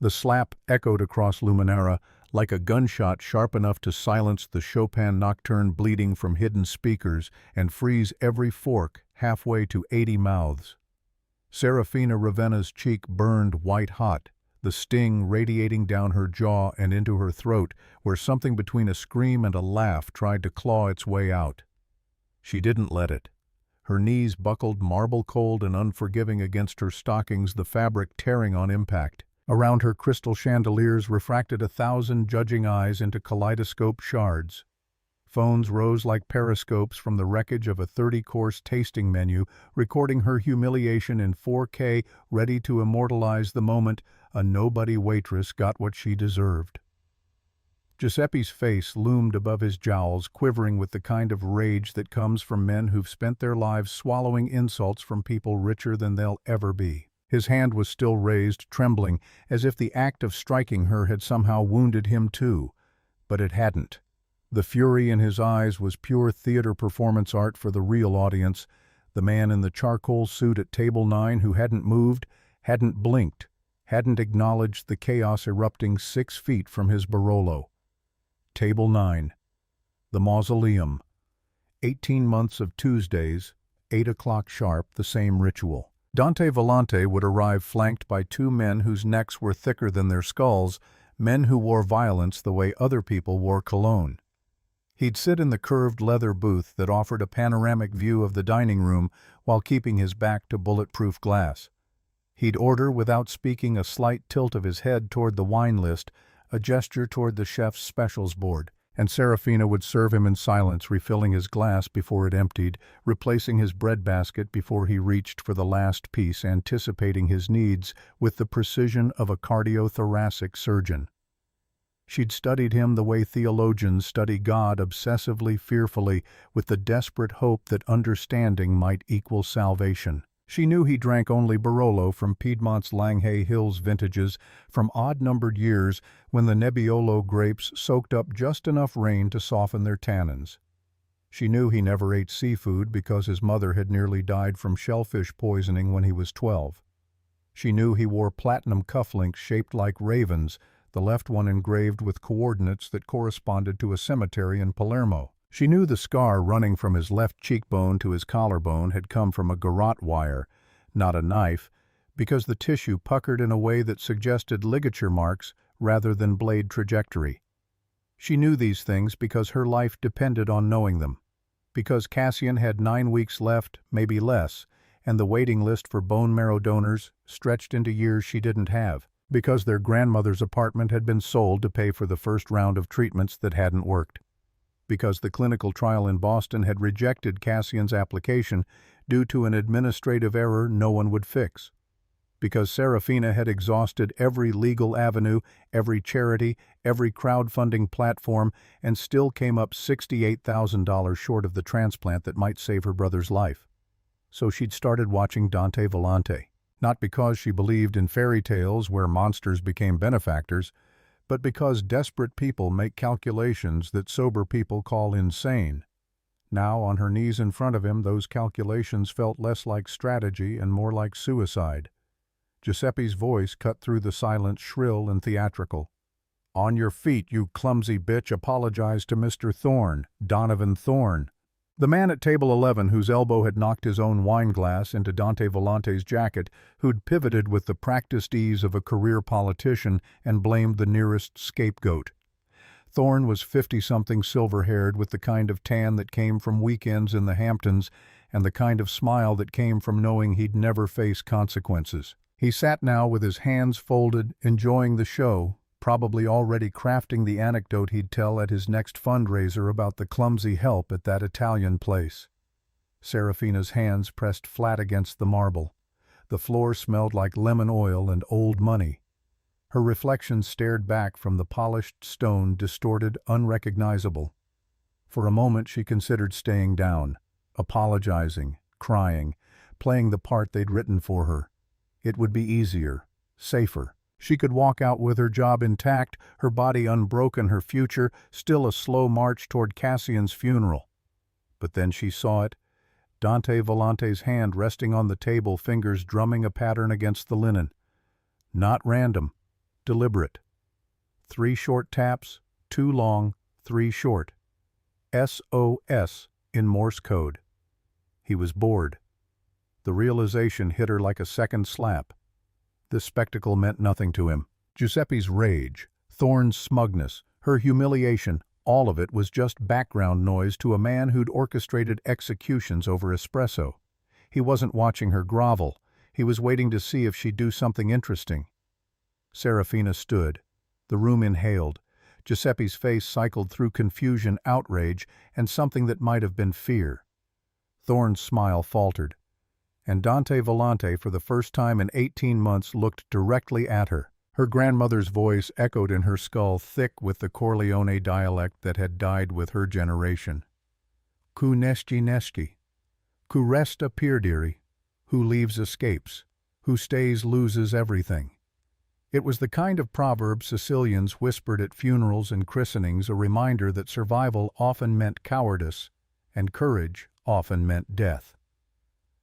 The slap echoed across Luminara like a gunshot sharp enough to silence the Chopin nocturne bleeding from hidden speakers and freeze every fork halfway to 80 mouths. Serafina Ravenna's cheek burned white-hot, the sting radiating down her jaw and into her throat, where something between a scream and a laugh tried to claw its way out. She didn't let it. Her knees buckled marble-cold and unforgiving against her stockings, the fabric tearing on impact. Around her crystal chandeliers refracted 1,000 judging eyes into kaleidoscope shards. Phones rose like periscopes from the wreckage of a 30-course tasting menu, recording her humiliation in 4K, ready to immortalize the moment a nobody waitress got what she deserved. Giuseppe's face loomed above his jowls, quivering with the kind of rage that comes from men who've spent their lives swallowing insults from people richer than they'll ever be. His hand was still raised, trembling, as if the act of striking her had somehow wounded him too. But it hadn't. The fury in his eyes was pure theater performance art for the real audience. The man in the charcoal suit at table 9 who hadn't moved, hadn't blinked, hadn't acknowledged the chaos erupting 6 feet from his Barolo. Table 9. The mausoleum. 18 months of Tuesdays, 8 o'clock sharp, the same ritual. Dante Volante would arrive flanked by 2 men whose necks were thicker than their skulls, men who wore violence the way other people wore cologne. He'd sit in the curved leather booth that offered a panoramic view of the dining room while keeping his back to bulletproof glass. He'd order without speaking, a slight tilt of his head toward the wine list, a gesture toward the chef's specials board, and Serafina would serve him in silence, refilling his glass before it emptied, replacing his breadbasket before he reached for the last piece, anticipating his needs with the precision of a cardiothoracic surgeon. She'd studied him the way theologians study God, obsessively, fearfully, with the desperate hope that understanding might equal salvation. She knew he drank only Barolo from Piedmont's Langhay Hills vintages, from odd-numbered years when the Nebbiolo grapes soaked up just enough rain to soften their tannins. She knew he never ate seafood because his mother had nearly died from shellfish poisoning when he was 12. She knew he wore platinum cufflinks shaped like ravens, the left one engraved with coordinates that corresponded to a cemetery in Palermo. She knew the scar running from his left cheekbone to his collarbone had come from a garrote wire, not a knife, because the tissue puckered in a way that suggested ligature marks rather than blade trajectory. She knew these things because her life depended on knowing them, because Cassian had 9 weeks left, maybe less, and the waiting list for bone marrow donors stretched into years she didn't have, because their grandmother's apartment had been sold to pay for the first round of treatments that hadn't worked, because the clinical trial in Boston had rejected Cassian's application due to an administrative error no one would fix, because Serafina had exhausted every legal avenue, every charity, every crowdfunding platform, and still came up $68,000 short of the transplant that might save her brother's life. So she'd started watching Dante Volante, not because she believed in fairy tales where monsters became benefactors, but because desperate people make calculations that sober people call insane. Now, on her knees in front of him, those calculations felt less like strategy and more like suicide. Giuseppe's voice cut through the silence, shrill and theatrical. "On your feet, you clumsy bitch, apologize to Mr. Thorne, Donovan Thorne." The man at table 11 whose elbow had knocked his own wine glass into Dante Volante's jacket, who'd pivoted with the practiced ease of a career politician and blamed the nearest scapegoat. Thorne was 50-something, silver-haired, with the kind of tan that came from weekends in the Hamptons and the kind of smile that came from knowing he'd never face consequences. He sat now with his hands folded, enjoying the show, probably already crafting the anecdote he'd tell at his next fundraiser about the clumsy help at that Italian place. Serafina's hands pressed flat against the marble. The floor smelled like lemon oil and old money. Her reflection stared back from the polished stone, distorted, unrecognizable. For a moment she considered staying down, apologizing, crying, playing the part they'd written for her. It would be easier, safer. She could walk out with her job intact, her body unbroken, her future still a slow march toward Cassian's funeral. But then she saw it, Dante Volante's hand resting on the table, fingers drumming a pattern against the linen. Not random, deliberate. 3 short taps, 2 long, 3 short. SOS in Morse code. He was bored. The realization hit her like a second slap. This spectacle meant nothing to him. Giuseppe's rage, Thorne's smugness, her humiliation, all of it was just background noise to a man who'd orchestrated executions over espresso. He wasn't watching her grovel. He was waiting to see if she'd do something interesting. Serafina stood. The room inhaled. Giuseppe's face cycled through confusion, outrage, and something that might have been fear. Thorne's smile faltered. And Dante Volante, for the first time in 18 months, looked directly at her. Her grandmother's voice echoed in her skull, thick with the Corleone dialect that had died with her generation. Ku nesti nesti. Ku resta pierdiri. Who leaves escapes. Who stays loses everything. It was the kind of proverb Sicilians whispered at funerals and christenings, a reminder that survival often meant cowardice, and courage often meant death.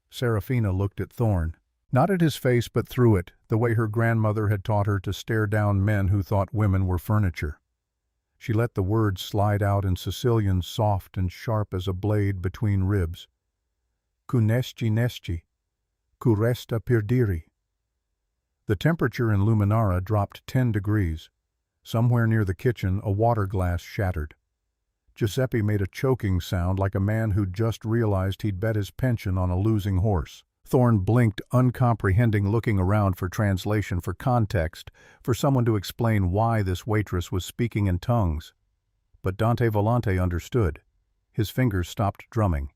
Serafina looked at Thorne. Not at his face, but through it, the way her grandmother had taught her to stare down men who thought women were furniture. She let the words slide out in Sicilian, soft and sharp as a blade between ribs. Ku nesti nesti. Ku resta pierdiri. The temperature in Luminara dropped 10 degrees. Somewhere near the kitchen, a water glass shattered. Giuseppe made a choking sound like a man who'd just realized he'd bet his pension on a losing horse. Thorne blinked, uncomprehending, looking around for translation, for context, for someone to explain why this waitress was speaking in tongues. But Dante Volante understood. His fingers stopped drumming.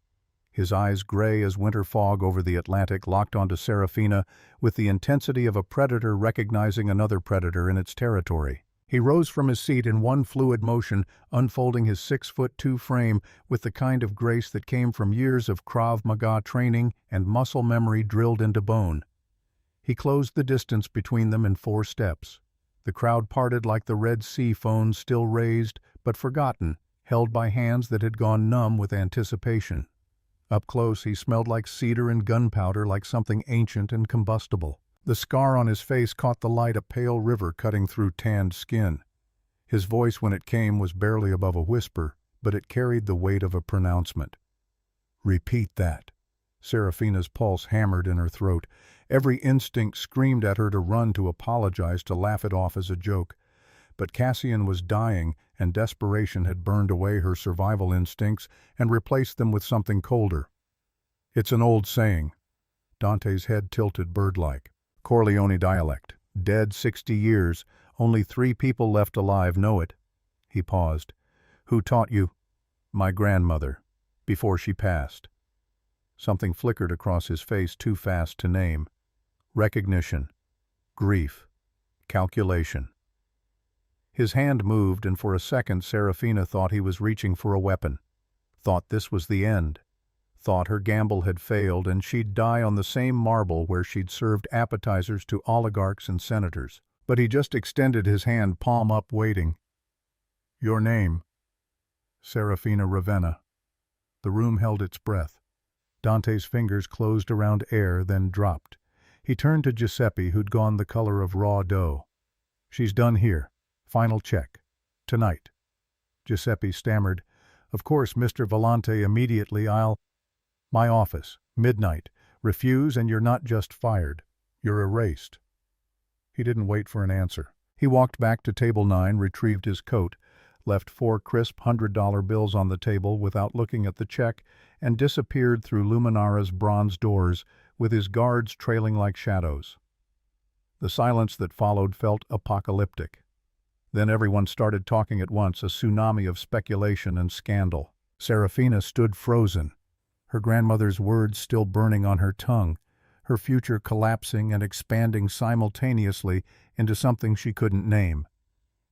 His eyes, gray as winter fog over the Atlantic, locked onto Serafina with the intensity of a predator recognizing another predator in its territory. He rose from his seat in one fluid motion, unfolding his 6'2" frame with the kind of grace that came from years of Krav Maga training and muscle memory drilled into bone. He closed the distance between them in 4 steps. The crowd parted like the Red Sea, phones still raised, but forgotten, held by hands that had gone numb with anticipation. Up close, he smelled like cedar and gunpowder, like something ancient and combustible. The scar on his face caught the light, a pale river cutting through tanned skin. His voice, when it came, was barely above a whisper, but it carried the weight of a pronouncement. Repeat that. Serafina's pulse hammered in her throat. Every instinct screamed at her to run, to apologize, to laugh it off as a joke. But Cassian was dying, and desperation had burned away her survival instincts and replaced them with something colder. It's an old saying. Dante's head tilted bird-like. Corleone dialect. Dead 60 years. Only 3 people left alive know it. He paused. Who taught you? My grandmother. Before she passed. Something flickered across his face, too fast to name. Recognition. Grief. Calculation. His hand moved, and for a second Serafina thought he was reaching for a weapon. Thought this was the end. Thought her gamble had failed and she'd die on the same marble where she'd served appetizers to oligarchs and senators. But he just extended his hand, palm up, waiting. Your name? Serafina Ravenna. The room held its breath. Dante's fingers closed around air, then dropped. He turned to Giuseppe, who'd gone the color of raw dough. She's done here. Final check. Tonight. Giuseppe stammered. Of course, Mr. Volante, immediately. My office. Midnight. Refuse and you're not just fired. You're erased. He didn't wait for an answer. He walked back to table 9, retrieved his coat, left 4 crisp $100 bills on the table without looking at the check, and disappeared through Luminara's bronze doors with his guards trailing like shadows. The silence that followed felt apocalyptic. Then everyone started talking at once, a tsunami of speculation and scandal. Serafina stood frozen, her grandmother's words still burning on her tongue, her future collapsing and expanding simultaneously into something she couldn't name.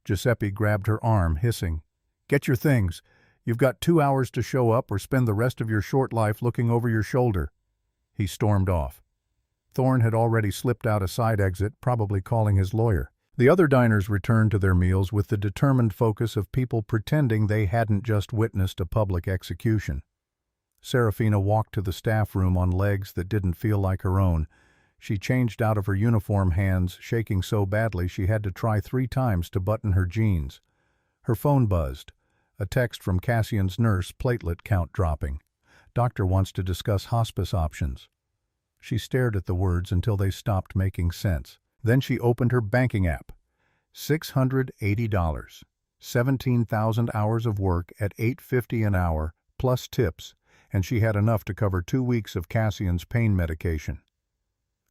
Giuseppe grabbed her arm, hissing, "Get your things. You've got 2 hours to show up or spend the rest of your short life looking over your shoulder." He stormed off. Thorne had already slipped out a side exit, probably calling his lawyer. The other diners returned to their meals with the determined focus of people pretending they hadn't just witnessed a public execution. Serafina walked to the staff room on legs that didn't feel like her own. She changed out of her uniform, hands shaking so badly she had to try 3 times to button her jeans. Her phone buzzed. A text from Cassian's nurse, platelet count dropping. Doctor wants to discuss hospice options. She stared at the words until they stopped making sense. Then she opened her banking app. $680. 17,000 hours of work at $8.50 an hour, plus tips, and she had enough to cover 2 weeks of Cassian's pain medication.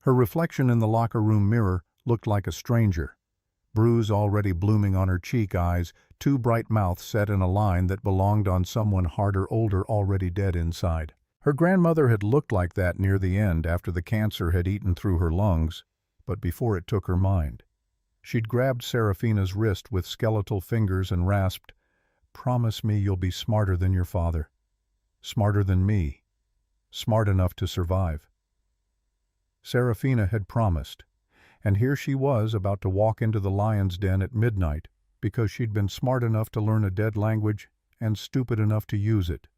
Her reflection in the locker room mirror looked like a stranger. Bruise already blooming on her cheek, eyes, 2 bright mouths set in a line that belonged on someone harder, older, already dead inside. Her grandmother had looked like that near the end after the cancer had eaten through her lungs, but before it took her mind. She'd grabbed Serafina's wrist with skeletal fingers and rasped, "Promise me you'll be smarter than your father. Smarter than me. Smart enough to survive." Serafina had promised, and here she was about to walk into the lion's den at midnight because she'd been smart enough to learn a dead language and stupid enough to use it.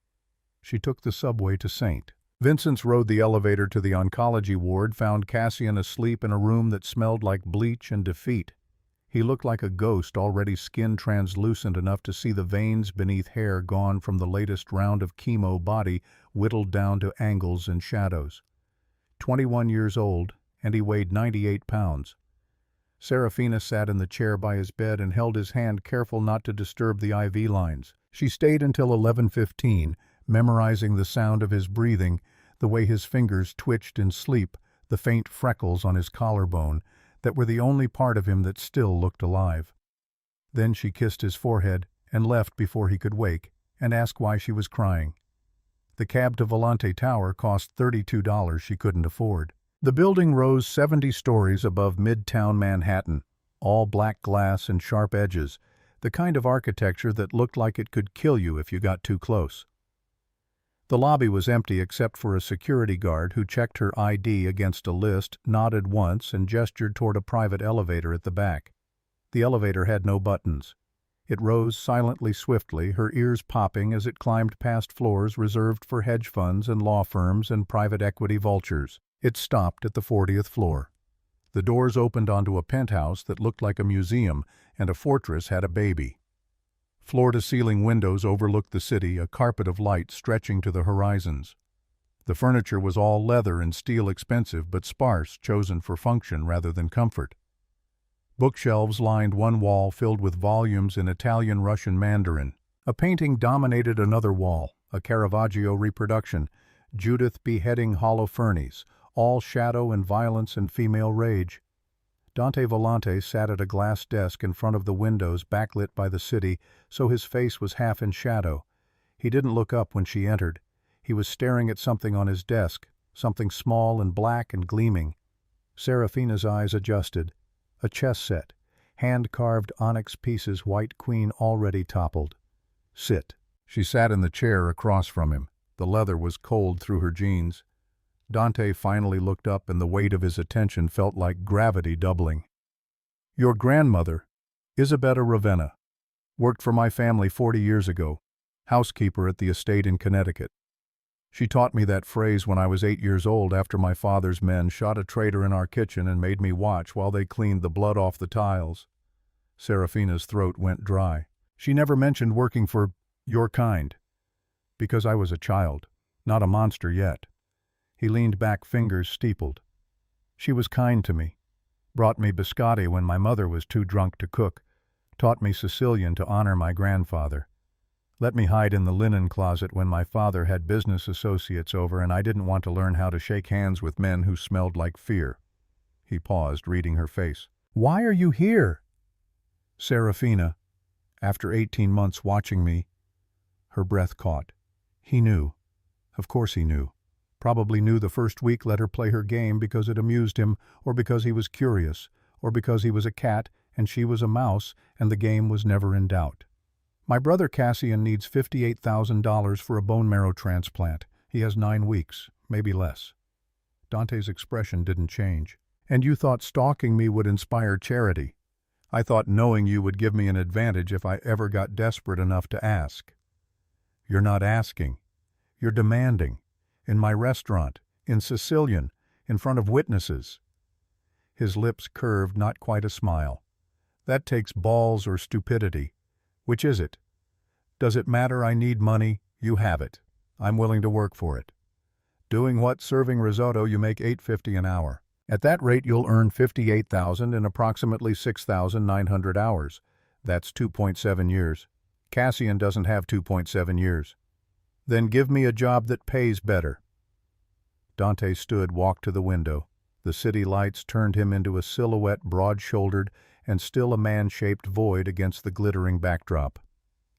She took the subway to St. Vincent's, rode the elevator to the oncology ward, found Cassian asleep in a room that smelled like bleach and defeat. He looked like a ghost, already skin translucent enough to see the veins beneath hair gone from the latest round of chemo, body whittled down to angles and shadows. 21 years old, and he weighed 98 pounds. Serafina sat in the chair by his bed and held his hand, careful not to disturb the IV lines. She stayed until 11:15, memorizing the sound of his breathing, the way his fingers twitched in sleep, the faint freckles on his collarbone that were the only part of him that still looked alive. Then she kissed his forehead and left before he could wake and ask why she was crying. The cab to Volante Tower cost $32 she couldn't afford. The building rose 70 stories above Midtown Manhattan, all black glass and sharp edges, the kind of architecture that looked like it could kill you if you got too close. The lobby was empty except for a security guard who checked her ID against a list, nodded once, and gestured toward a private elevator at the back. The elevator had no buttons. It rose silently, swiftly, her ears popping as it climbed past floors reserved for hedge funds and law firms and private equity vultures. It stopped at the 40th floor. The doors opened onto a penthouse that looked like a museum, and a fortress had a baby. Floor-to-ceiling windows overlooked the city, a carpet of light stretching to the horizons. The furniture was all leather and steel, expensive but sparse, chosen for function rather than comfort. Bookshelves lined one wall filled with volumes in Italian, Russian, Mandarin. A painting dominated another wall, a Caravaggio reproduction, Judith beheading Holofernes, all shadow and violence and female rage. Dante Volante sat at a glass desk in front of the windows backlit by the city, so his face was half in shadow. He didn't look up when she entered. He was staring at something on his desk, something small and black and gleaming. Serafina's eyes adjusted. A chess set, hand-carved onyx pieces, white queen already toppled. "Sit." She sat in the chair across from him. The leather was cold through her jeans. Dante finally looked up, and the weight of his attention felt like gravity doubling. "Your grandmother, Isabella Ravenna, worked for my family 40 years ago, housekeeper at the estate in Connecticut. She taught me that phrase when I was 8 years old after my father's men shot a traitor in our kitchen and made me watch while they cleaned the blood off the tiles." Serafina's throat went dry. "She never mentioned working for your kind. Because I was a child, not a monster yet." He leaned back, fingers steepled. "She was kind to me, brought me biscotti when my mother was too drunk to cook, taught me Sicilian to honor my grandfather. Let me hide in the linen closet when my father had business associates over and I didn't want to learn how to shake hands with men who smelled like fear." He paused, reading her face. "Why are you here?" "Serafina, after 18 months watching me." Her breath caught. He knew. Of course he knew. Probably knew the first week let her play her game because it amused him, or because he was curious, or because he was a cat and she was a mouse and the game was never in doubt. "My brother Cassian needs $58,000 for a bone marrow transplant. He has 9 weeks, maybe less." Dante's expression didn't change. "And you thought stalking me would inspire charity. I thought knowing you would give me an advantage if I ever got desperate enough to ask." "You're not asking. You're demanding. In my restaurant, in Sicilian, in front of witnesses." His lips curved, not quite a smile. "That takes balls or stupidity. Which is it? Does it matter I need money? You have it. I'm willing to work for it. Doing what? Serving risotto, you make $8.50 an hour. At that rate you'll earn $58,000 in approximately 6,900 hours. That's 2.7 years. Cassian doesn't have 2.7 years. Then give me a job that pays better." Dante stood, walked to the window. The city lights turned him into a silhouette, broad-shouldered, and still a man-shaped void against the glittering backdrop.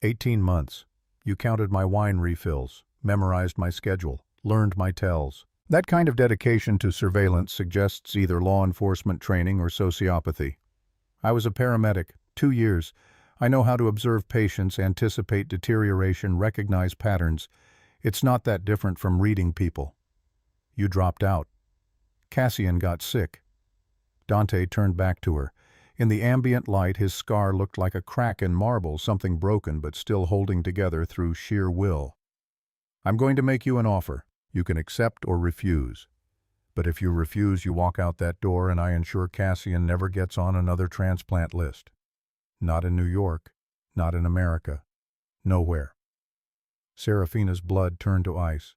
18 months. You counted my wine refills, memorized my schedule, learned my tells. That kind of dedication to surveillance suggests either law enforcement training or sociopathy. I was a paramedic, 2 years. I know how to observe patients, anticipate deterioration, recognize patterns. It's not that different from reading people. You dropped out. Cassian got sick. Dante turned back to her. In the ambient light, his scar looked like a crack in marble, something broken but still holding together through sheer will. "I'm going to make you an offer. You can accept or refuse. But if you refuse, you walk out that door, and I ensure Cassian never gets on another transplant list. Not in New York, not in America, nowhere." Serafina's blood turned to ice.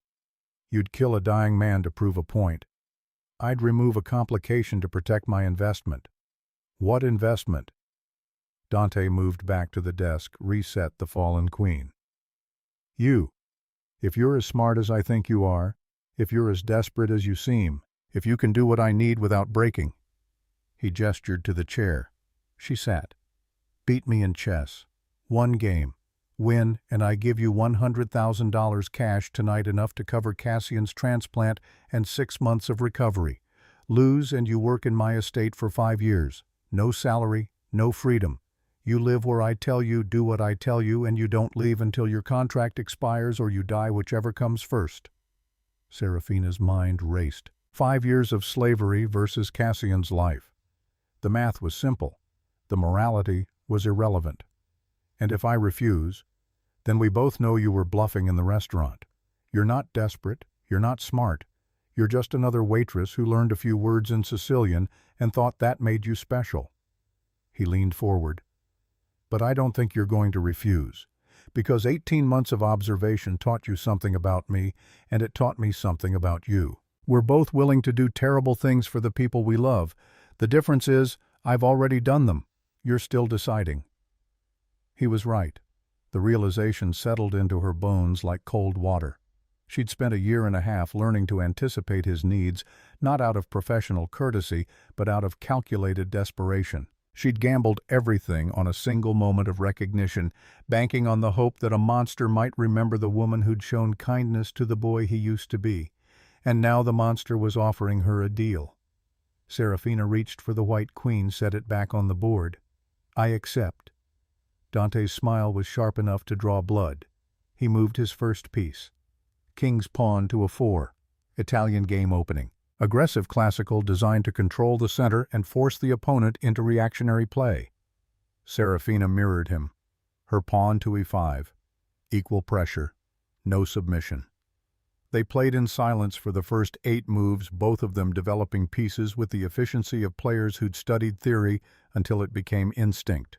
"You'd kill a dying man to prove a point. I'd remove a complication to protect my investment." "What investment?" Dante moved back to the desk, reset the fallen queen. "You. If you're as smart as I think you are, if you're as desperate as you seem, if you can do what I need without breaking." He gestured to the chair. She sat. "Beat me in chess. 1 game. Win, and I give you $100,000 cash tonight, enough to cover Cassian's transplant and 6 months of recovery. Lose, and you work in my estate for 5 years. No salary, no freedom. You live where I tell you, do what I tell you, and you don't leave until your contract expires or you die, whichever comes first." Serafina's mind raced. 5 years of slavery versus Cassian's life. The math was simple. The morality was irrelevant. "And if I refuse, then we both know you were bluffing in the restaurant. You're not desperate, you're not smart. You're just another waitress who learned a few words in Sicilian and thought that made you special." He leaned forward. "But I don't think you're going to refuse, because 18 months of observation taught you something about me, and it taught me something about you. We're both willing to do terrible things for the people we love. The difference is, I've already done them. You're still deciding." He was right. The realization settled into her bones like cold water. She'd spent 1.5 years learning to anticipate his needs, not out of professional courtesy, but out of calculated desperation. She'd gambled everything on a single moment of recognition, banking on the hope that a monster might remember the woman who'd shown kindness to the boy he used to be. And now the monster was offering her a deal. Serafina reached for the white queen, set it back on the board. "I accept." Dante's smile was sharp enough to draw blood. He moved his first piece. King's pawn to a 4. Italian game opening. Aggressive classical, designed to control the center and force the opponent into reactionary play. Serafina mirrored him. Her pawn to e5. Equal pressure. No submission. They played in silence for the first 8 moves, both of them developing pieces with the efficiency of players who'd studied theory until it became instinct.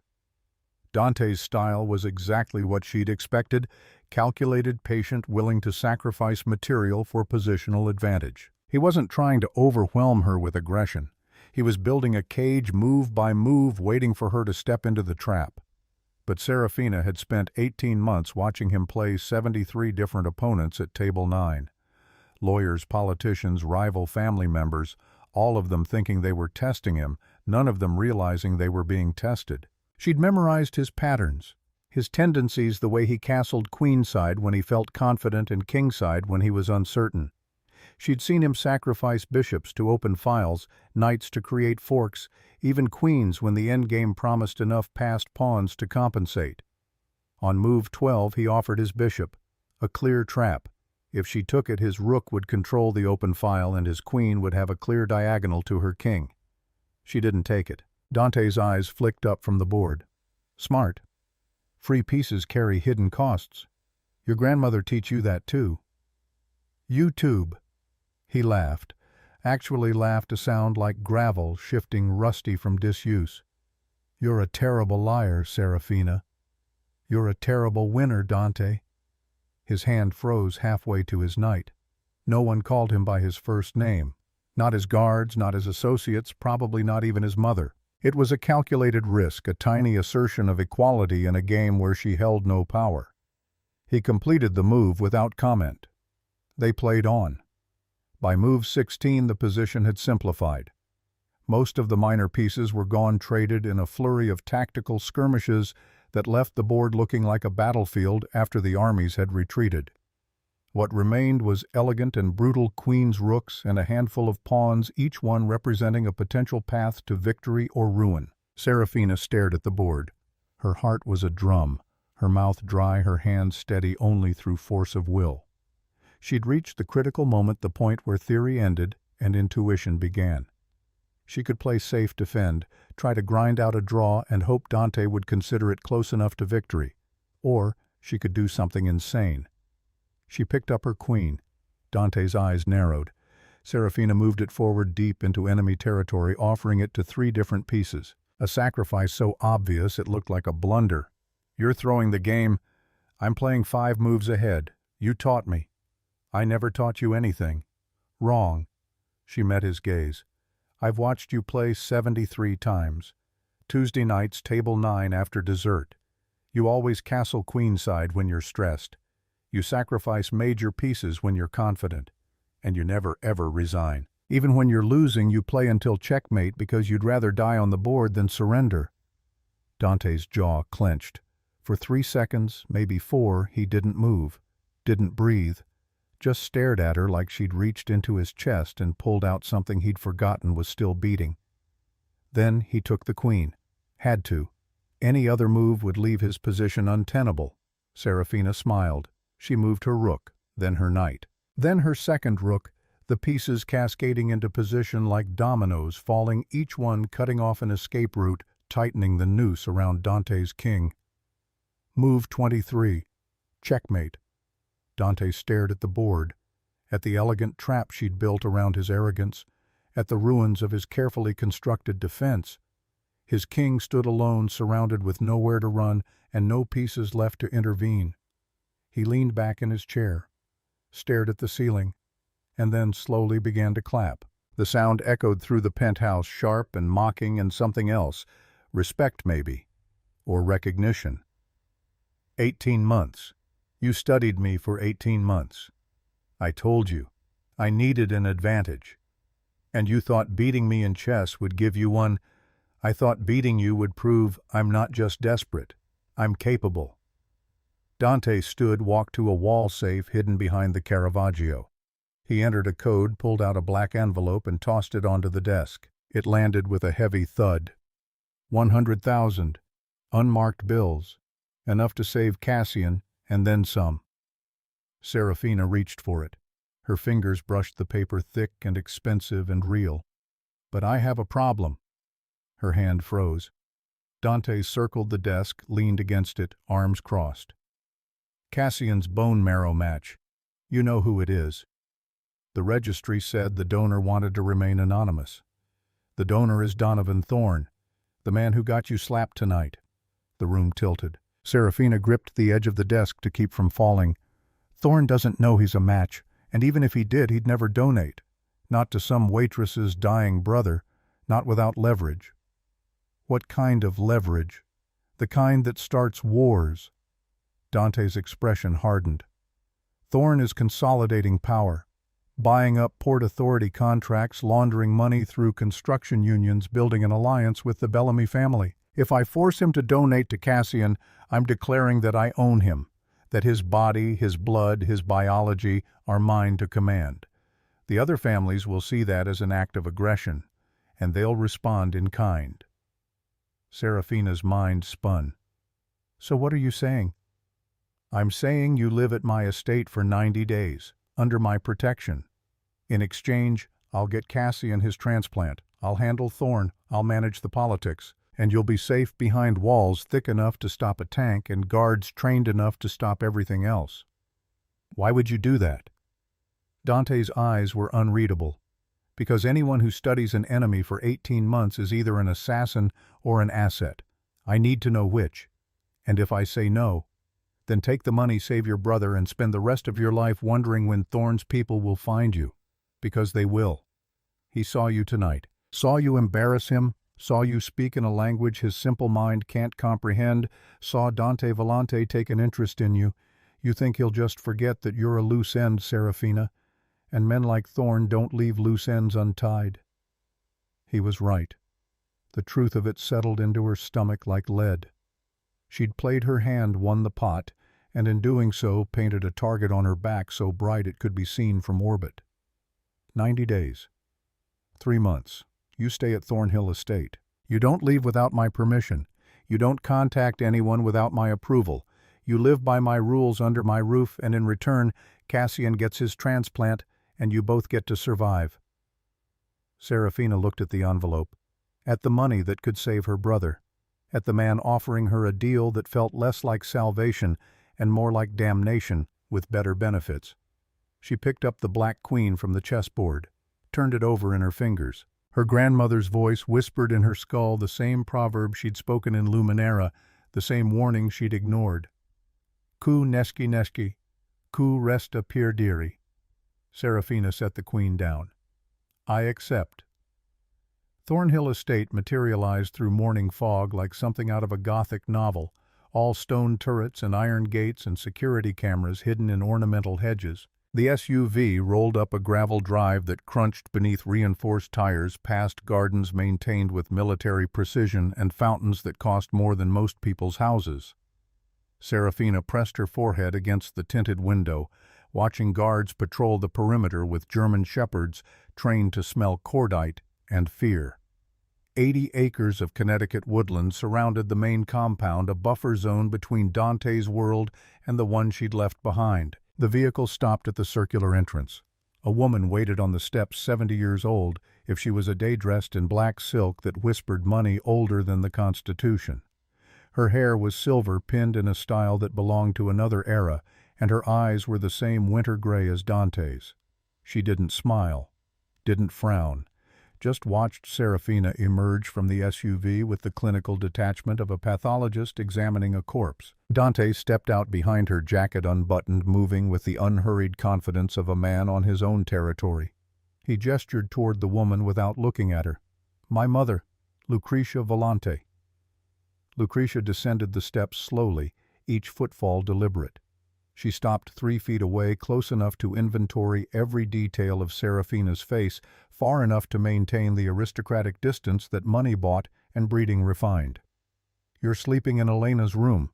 Dante's style was exactly what she'd expected: calculated, patient, willing to sacrifice material for positional advantage. He wasn't trying to overwhelm her with aggression. He was building a cage move by move, waiting for her to step into the trap. But Serafina had spent 18 months watching him play 73 different opponents at Table 9. Lawyers, politicians, rival family members, all of them thinking they were testing him, none of them realizing they were being tested. She'd memorized his patterns, his tendencies, the way he castled queenside when he felt confident and kingside when he was uncertain. She'd seen him sacrifice bishops to open files, knights to create forks, even queens when the endgame promised enough passed pawns to compensate. On move 12 he offered his bishop, a clear trap. If she took it, his rook would control the open file and his queen would have a clear diagonal to her king. She didn't take it. Dante's eyes flicked up from the board. "Smart. Free pieces carry hidden costs. Your grandmother teach you that too." "YouTube." He laughed. actually laughed a sound like gravel shifting rusty from disuse. "You're a terrible liar, Serafina. You're a terrible winner, Dante." His hand froze halfway to his knight. No one called him by his first name. Not his guards, not his associates, probably not even his mother. It was a calculated risk, a tiny assertion of equality in a game where she held no power. He completed the move without comment. They played on. By move 16, the position had simplified. Most of the minor pieces were gone traded in a flurry of tactical skirmishes that left the board looking like a battlefield after the armies had retreated. What remained was elegant and brutal queen's rooks and a handful of pawns, each one representing a potential path to victory or ruin. Serafina stared at the board. Her heart was a drum, her mouth dry, her hands steady only through force of will. She'd reached the critical moment, the point where theory ended and intuition began. She could play safe, defend, try to grind out a draw and hope Dante would consider it close enough to victory. Or she could do something insane. She picked up her queen. Dante's eyes narrowed. Serafina moved it forward deep into enemy territory, offering it to 3 different pieces. A sacrifice so obvious it looked like a blunder. "You're throwing the game. I'm playing 5 moves ahead. You taught me." "I never taught you anything." "Wrong." She met his gaze. "I've watched you play 73 times. Tuesday nights, table 9 after dessert. You always castle queenside when you're stressed. You sacrifice major pieces when you're confident. And you never ever resign. Even when you're losing, you play until checkmate because you'd rather die on the board than surrender." Dante's jaw clenched. For 3 seconds, maybe 4, he didn't move, didn't breathe, just stared at her like she'd reached into his chest and pulled out something he'd forgotten was still beating. Then he took the queen. Had to. Any other move would leave his position untenable. Serafina smiled. She moved her rook, then her knight. Then her second rook, the pieces cascading into position like dominoes, falling, each one cutting off an escape route, tightening the noose around Dante's king. Move 23. Checkmate. Dante stared at the board, at the elegant trap she'd built around his arrogance, at the ruins of his carefully constructed defense. His king stood alone, surrounded with nowhere to run and no pieces left to intervene. He leaned back in his chair, stared at the ceiling, and then slowly began to clap. The sound echoed through the penthouse, sharp and mocking, and something else. Respect, maybe. Or recognition. 18 months. You studied me for 18 months. I told you. I needed an advantage. And you thought beating me in chess would give you one. I thought beating you would prove I'm not just desperate. I'm capable. Dante stood, walked to a wall safe hidden behind the Caravaggio. He entered a code, pulled out a black envelope, and tossed it onto the desk. It landed with a heavy thud. 100,000. Unmarked bills. Enough to save Cassian, and then some. Serafina reached for it. Her fingers brushed the paper, thick and expensive and real. "But I have a problem." Her hand froze. Dante circled the desk, leaned against it, arms crossed. "Cassian's bone marrow match. You know who it is." The registry said the donor wanted to remain anonymous. "The donor is Donovan Thorne, the man who got you slapped tonight." The room tilted. Serafina gripped the edge of the desk to keep from falling. "Thorne doesn't know he's a match, and even if he did, he'd never donate. Not to some waitress's dying brother, not without leverage." "What kind of leverage?" "The kind that starts wars." Dante's expression hardened. "Thorne is consolidating power, buying up Port Authority contracts, laundering money through construction unions, building an alliance with the Bellamy family. If I force him to donate to Cassian, I'm declaring that I own him, that his body, his blood, his biology are mine to command. The other families will see that as an act of aggression, and they'll respond in kind." Serafina's mind spun. "So what are you saying?" "I'm saying you live at my estate for 90 days, under my protection. In exchange, I'll get Cassian his transplant, I'll handle Thorne, I'll manage the politics, and you'll be safe behind walls thick enough to stop a tank and guards trained enough to stop everything else." "Why would you do that?" Dante's eyes were unreadable. Because anyone who studies an enemy for 18 months is either an assassin or an asset. I need to know which. And if I say no, then take the money, save your brother, and spend the rest of your life wondering when Thorne's people will find you. Because they will. He saw you tonight. Saw you embarrass him. Saw you speak in a language his simple mind can't comprehend. Saw Dante Volante take an interest in you. You think he'll just forget that you're a loose end, Serafina, and men like Thorne don't leave loose ends untied. He was right. The truth of it settled into her stomach like lead. She'd played her hand, won the pot, and in doing so painted a target on her back so bright it could be seen from orbit. 90 days. 3 months. You stay at Thornhill Estate. You don't leave without my permission. You don't contact anyone without my approval. You live by my rules under my roof, and in return, Cassian gets his transplant, and you both get to survive. Serafina looked at the envelope, at the money that could save her brother, at the man offering her a deal that felt less like salvation and more like damnation with better benefits. She picked up the Black Queen from the chessboard, turned it over in her fingers. Her grandmother's voice whispered in her skull the same proverb she'd spoken in Luminera, the same warning she'd ignored. Ku neski neski, ku resta pierdiri. Serafina set the queen down. I accept. Thornhill Estate materialized through morning fog like something out of a Gothic novel, all stone turrets and iron gates and security cameras hidden in ornamental hedges. The SUV rolled up a gravel drive that crunched beneath reinforced tires past gardens maintained with military precision and fountains that cost more than most people's houses. Serafina pressed her forehead against the tinted window, watching guards patrol the perimeter with German shepherds trained to smell cordite and fear. 80 acres of Connecticut woodland surrounded the main compound, a buffer zone between Dante's world and the one she'd left behind. The vehicle stopped at the circular entrance. A woman waited on the steps, 70 years old, if she was a day dressed in black silk that whispered money older than the Constitution. Her hair was silver, pinned in a style that belonged to another era, and her eyes were the same winter gray as Dante's. She didn't smile, didn't frown, just watched Serafina emerge from the SUV with the clinical detachment of a pathologist examining a corpse. Dante stepped out behind her, jacket unbuttoned, moving with the unhurried confidence of a man on his own territory. He gestured toward the woman without looking at her. My mother, Lucretia Volante. Lucretia descended the steps slowly, each footfall deliberate. She stopped 3 feet away, close enough to inventory every detail of Serafina's face, far enough to maintain the aristocratic distance that money bought and breeding refined. You're sleeping in Elena's room.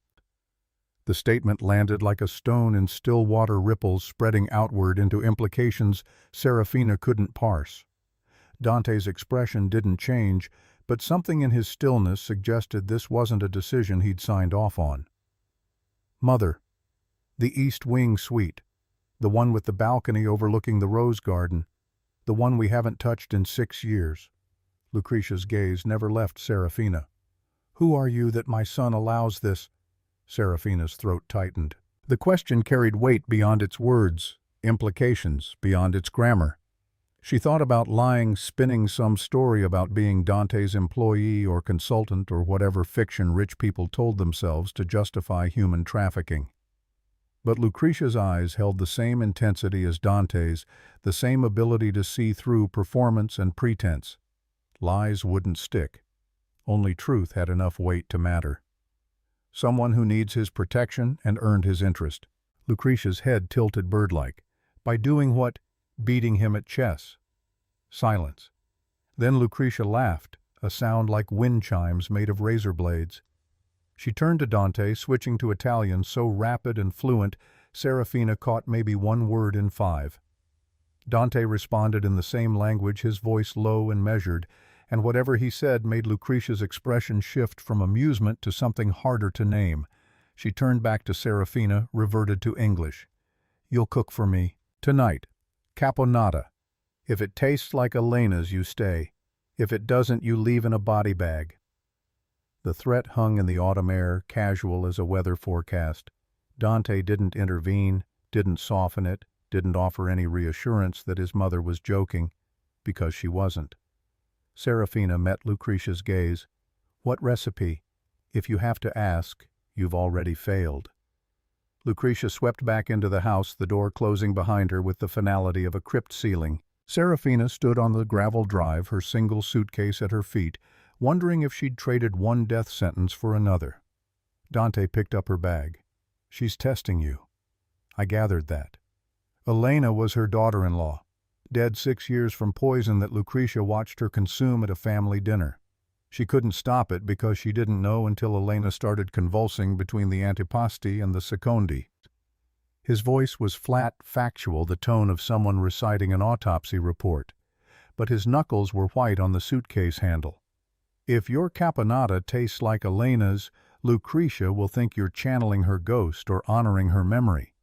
The statement landed like a stone in still water ripples, spreading outward into implications Serafina couldn't parse. Dante's expression didn't change, but something in his stillness suggested this wasn't a decision he'd signed off on. Mother. The East Wing suite, the one with the balcony overlooking the rose garden, the one we haven't touched in 6 years. Lucretia's gaze never left Serafina. Who are you that my son allows this? Serafina's throat tightened. The question carried weight beyond its words, implications beyond its grammar. She thought about lying, spinning some story about being Dante's employee or consultant or whatever fiction rich people told themselves to justify human trafficking. But Lucretia's eyes held the same intensity as Dante's, the same ability to see through performance and pretense. Lies wouldn't stick. Only truth had enough weight to matter. Someone who needs his protection and earned his interest. Lucretia's head tilted bird-like. By doing what? Beating him at chess. Silence. Then Lucretia laughed, a sound like wind chimes made of razor blades. She turned to Dante, switching to Italian so rapid and fluent, Serafina caught maybe 1 word in 5. Dante responded in the same language, his voice low and measured, and whatever he said made Lucretia's expression shift from amusement to something harder to name. She turned back to Serafina, reverted to English. You'll cook for me. Tonight. Caponata. If it tastes like Elena's, you stay. If it doesn't, you leave in a body bag. The threat hung in the autumn air, casual as a weather forecast. Dante didn't intervene, didn't soften it, didn't offer any reassurance that his mother was joking. because she wasn't. Serafina met Lucretia's gaze. What recipe? If you have to ask, you've already failed. Lucretia swept back into the house, the door closing behind her with the finality of a crypt ceiling. Serafina stood on the gravel drive, her single suitcase at her feet, wondering if she'd traded one death sentence for another. Dante picked up her bag. She's testing you. I gathered that. Elena was her daughter-in-law, dead 6 years from poison that Lucretia watched her consume at a family dinner. She couldn't stop it because she didn't know until Elena started convulsing between the antipasti and the secondi. His voice was flat, factual, the tone of someone reciting an autopsy report, but his knuckles were white on the suitcase handle. If your caponata tastes like Elena's, Lucretia will think you're channeling her ghost or honoring her memory.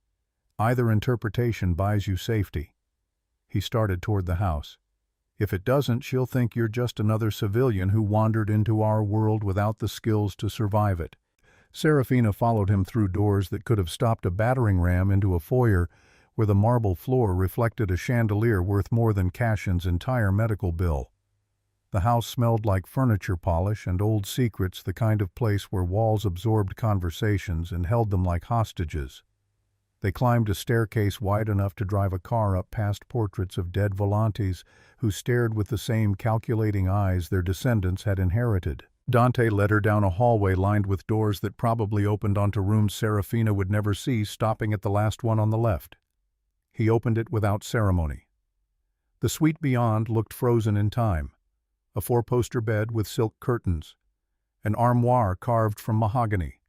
Either interpretation buys you safety. He started toward the house. If it doesn't, she'll think you're just another civilian who wandered into our world without the skills to survive it. Serafina followed him through doors that could have stopped a battering ram into a foyer where the marble floor reflected a chandelier worth more than Cashin's entire medical bill. The house smelled like furniture polish and old secrets, the kind of place where walls absorbed conversations and held them like hostages. They climbed a staircase wide enough to drive a car up past portraits of dead volantes who stared with the same calculating eyes their descendants had inherited. Dante led her down a hallway lined with doors that probably opened onto rooms Serafina would never see, stopping at the last one on the left. He opened it without ceremony. The suite beyond looked frozen in time. A four-poster bed with silk curtains, an armoire carved from mahogany,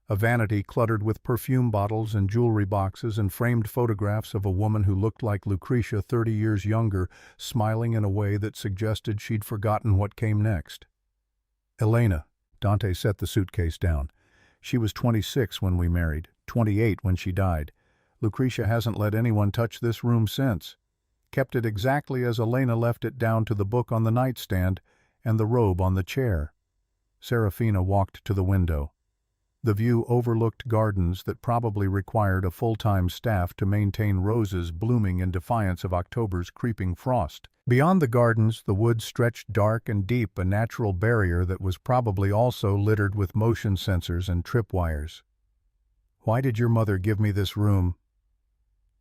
a vanity cluttered with perfume bottles and jewelry boxes, and framed photographs of a woman who looked like Lucretia 30 years younger, smiling in a way that suggested she'd forgotten what came next. Elena. Dante set the suitcase down. She was 26 when we married, 28 when she died. Lucretia hasn't let anyone touch this room since. Kept it exactly as Elena left it, down to the book on the nightstand and the robe on the chair. Serafina walked to the window. The view overlooked gardens that probably required a full-time staff to maintain roses blooming in defiance of October's creeping frost. Beyond the gardens, the woods stretched dark and deep, a natural barrier that was probably also littered with motion sensors and tripwires. Why did your mother give me this room?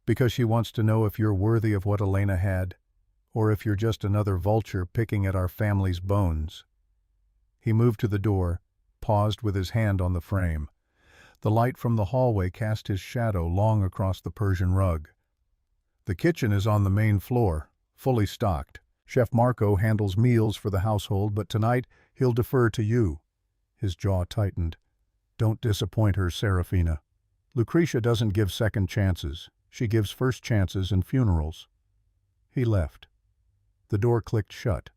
Because she wants to know if you're worthy of what Elena had, or if you're just another vulture picking at our family's bones. He moved to the door, paused with his hand on the frame. The light from the hallway cast his shadow long across the Persian rug. The kitchen is on the main floor, fully stocked. Chef Marco handles meals for the household, but tonight he'll defer to you. His jaw tightened. Don't disappoint her, Serafina. Lucretia doesn't give second chances. She gives first chances in funerals. He left. The door clicked shut.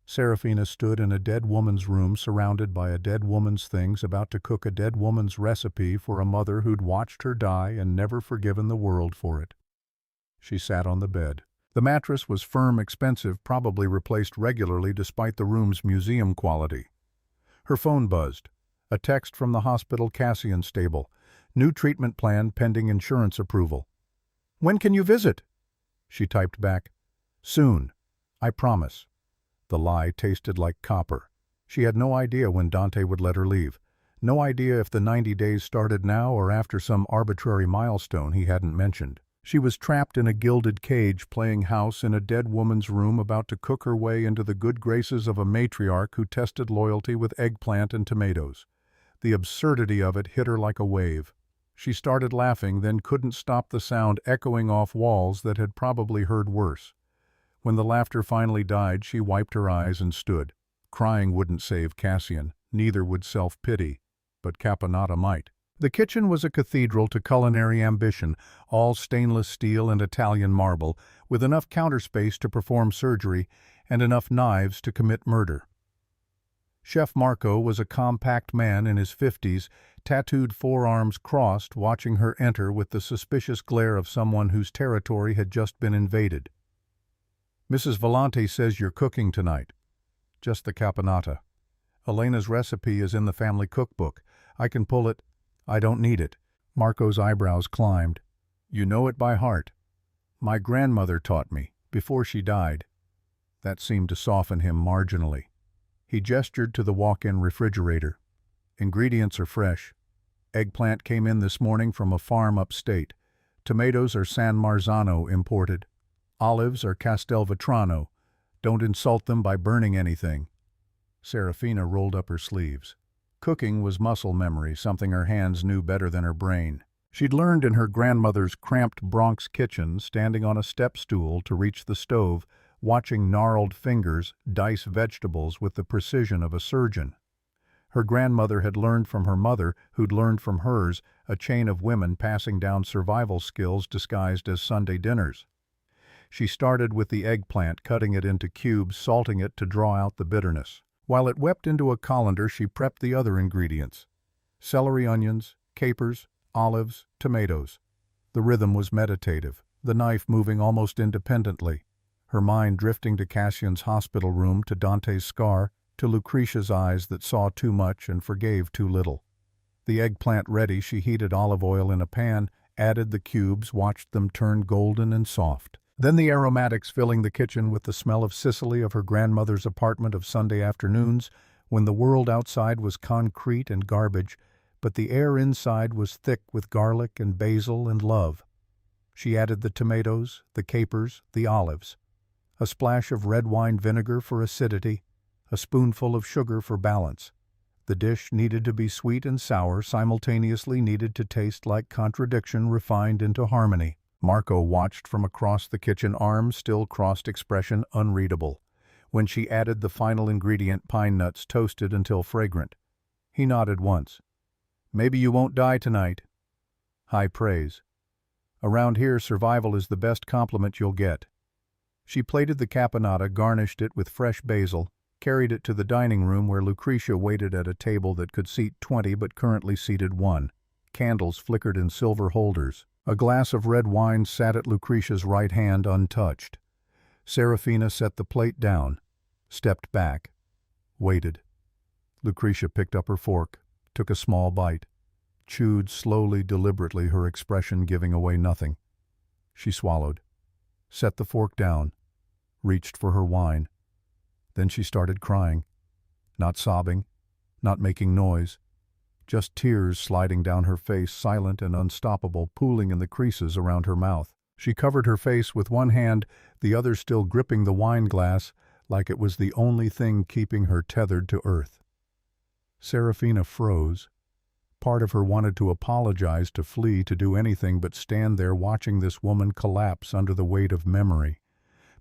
Serafina stood in a dead woman's room, surrounded by a dead woman's things, about to cook a dead woman's recipe for a mother who'd watched her die and never forgiven the world for it. She sat on the bed. The mattress was firm, expensive, probably replaced regularly despite the room's museum quality. Her phone buzzed. A text from the hospital Cassian stable. New treatment plan pending insurance approval. When can you visit? She typed back. Soon. I promise. The lie tasted like copper. She had no idea when Dante would let her leave. No idea if the 90 days started now or after some arbitrary milestone he hadn't mentioned. She was trapped in a gilded cage, playing house in a dead woman's room, about to cook her way into the good graces of a matriarch who tested loyalty with eggplant and tomatoes. The absurdity of it hit her like a wave. She started laughing, then couldn't stop the sound echoing off walls that had probably heard worse. When the laughter finally died, she wiped her eyes and stood. Crying wouldn't save Cassian, neither would self-pity, but caponata might. The kitchen was a cathedral to culinary ambition, all stainless steel and Italian marble, with enough counter space to perform surgery and enough knives to commit murder. Chef Marco was a compact man in his 50s, tattooed forearms crossed, watching her enter with the suspicious glare of someone whose territory had just been invaded. Mrs. Volante says you're cooking tonight. Just the caponata. Elena's recipe is in the family cookbook. I can pull it. I don't need it. Marco's eyebrows climbed. You know it by heart. My grandmother taught me, before she died. That seemed to soften him marginally. He gestured to the walk-in refrigerator. Ingredients are fresh. Eggplant came in this morning from a farm upstate. Tomatoes are San Marzano imported. Olives are Castelvetrano. Don't insult them by burning anything. Serafina rolled up her sleeves. Cooking was muscle memory, something her hands knew better than her brain. She'd learned in her grandmother's cramped Bronx kitchen, standing on a step stool to reach the stove, watching gnarled fingers dice vegetables with the precision of a surgeon. Her grandmother had learned from her mother, who'd learned from hers, a chain of women passing down survival skills disguised as Sunday dinners. She started with the eggplant, cutting it into cubes, salting it to draw out the bitterness. While it wept into a colander, she prepped the other ingredients: celery, onions, capers, olives, tomatoes. The rhythm was meditative, the knife moving almost independently, her mind drifting to Cassian's hospital room, to Dante's scar, to Lucretia's eyes that saw too much and forgave too little. The eggplant ready, she heated olive oil in a pan, added the cubes, watched them turn golden and soft. Then the aromatics filling the kitchen with the smell of Sicily, of her grandmother's apartment of Sunday afternoons, when the world outside was concrete and garbage, but the air inside was thick with garlic and basil and love. She added the tomatoes, the capers, the olives. A splash of red wine vinegar for acidity, a spoonful of sugar for balance. The dish needed to be sweet and sour, simultaneously needed to taste like contradiction refined into harmony. Marco watched from across the kitchen, arms still crossed, expression unreadable. When she added the final ingredient, pine nuts toasted until fragrant, he nodded once. "Maybe you won't die tonight." High praise. Around here, survival is the best compliment you'll get. She plated the caponata, garnished it with fresh basil, carried it to the dining room where Lucretia waited at a table that could seat 20 but currently seated 1. Candles flickered in silver holders. A glass of red wine sat at Lucretia's right hand untouched. Serafina set the plate down, stepped back, waited. Lucretia picked up her fork, took a small bite, chewed slowly, deliberately, her expression giving away nothing. She swallowed, set the fork down, reached for her wine. Then she started crying, not sobbing, not making noise, just tears sliding down her face, silent and unstoppable, pooling in the creases around her mouth. She covered her face with one hand, the other still gripping the wine glass, like it was the only thing keeping her tethered to earth. Serafina froze. Part of her wanted to apologize, to flee, to do anything but stand there watching this woman collapse under the weight of memory.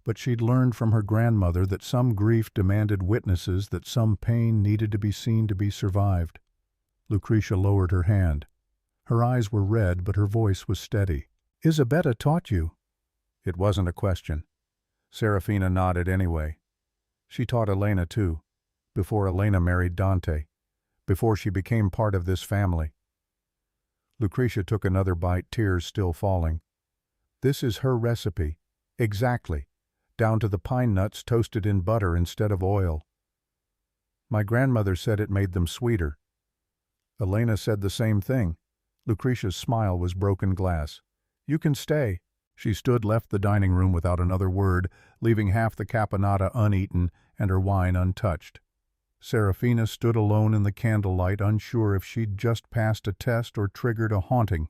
But she'd learned from her grandmother that some grief demanded witnesses, that some pain needed to be seen to be survived. Lucretia lowered her hand. Her eyes were red, but her voice was steady. "Isabetta taught you?" It wasn't a question. Serafina nodded anyway. She taught Elena too, before Elena married Dante, before she became part of this family. Lucretia took another bite, tears still falling. This is her recipe, exactly, down to the pine nuts toasted in butter instead of oil. My grandmother said it made them sweeter. Elena said the same thing. Lucretia's smile was broken glass. "You can stay." She stood, left the dining room without another word, leaving half the caponata uneaten and her wine untouched. Serafina stood alone in the candlelight, unsure if she'd just passed a test or triggered a haunting.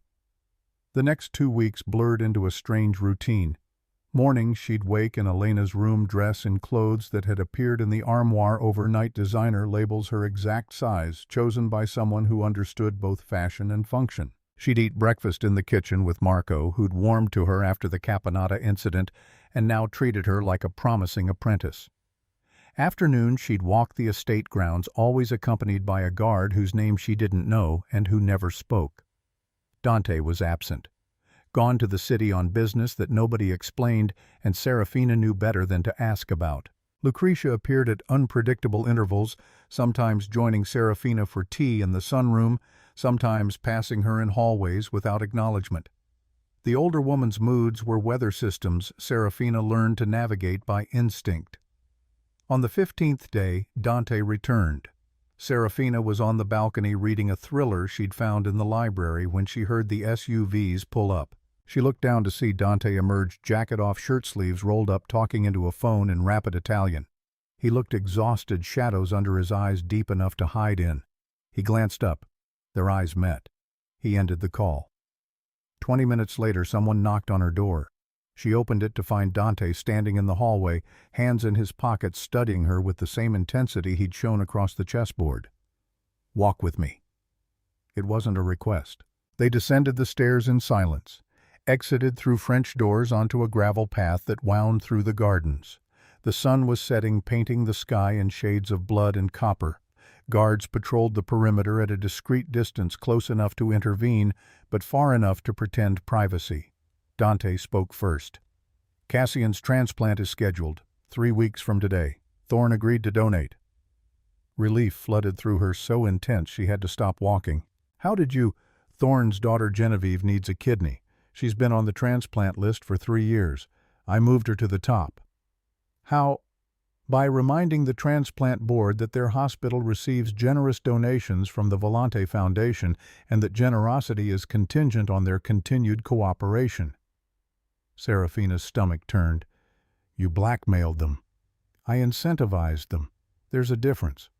The next 2 weeks blurred into a strange routine. Mornings she'd wake in Elena's room, dress in clothes that had appeared in the armoire overnight, designer labels her exact size, chosen by someone who understood both fashion and function. She'd eat breakfast in the kitchen with Marco, who'd warmed to her after the caponata incident and now treated her like a promising apprentice. Afternoon she'd walk the estate grounds, always accompanied by a guard whose name she didn't know and who never spoke. Dante was absent, gone to the city on business that nobody explained, and Serafina knew better than to ask about. Lucretia appeared at unpredictable intervals, sometimes joining Serafina for tea in the sunroom, sometimes passing her in hallways without acknowledgement. The older woman's moods were weather systems Serafina learned to navigate by instinct. On the 15th day, Dante returned. Serafina was on the balcony reading a thriller she'd found in the library when she heard the SUVs pull up. She looked down to see Dante emerge, jacket off, shirt sleeves rolled up, talking into a phone in rapid Italian. He looked exhausted, shadows under his eyes deep enough to hide in. He glanced up. Their eyes met. He ended the call. 20 minutes later, someone knocked on her door. She opened it to find Dante standing in the hallway, hands in his pockets, studying her with the same intensity he'd shown across the chessboard. "Walk with me." It wasn't a request. They descended the stairs in silence, exited through French doors onto a gravel path that wound through the gardens. The sun was setting, painting the sky in shades of blood and copper. Guards patrolled the perimeter at a discreet distance, close enough to intervene, but far enough to pretend privacy. Dante spoke first. "Cassian's transplant is scheduled, 3 weeks from today. Thorne agreed to donate." Relief flooded through her, so intense she had to stop walking. "How did you—" "Thorne's daughter Genevieve needs a kidney. She's been on the transplant list for 3 years. I moved her to the top." "How?" "By reminding the transplant board that their hospital receives generous donations from the Volante Foundation and that generosity is contingent on their continued cooperation." Serafina's stomach turned. "You blackmailed them." "I incentivized them. There's a difference.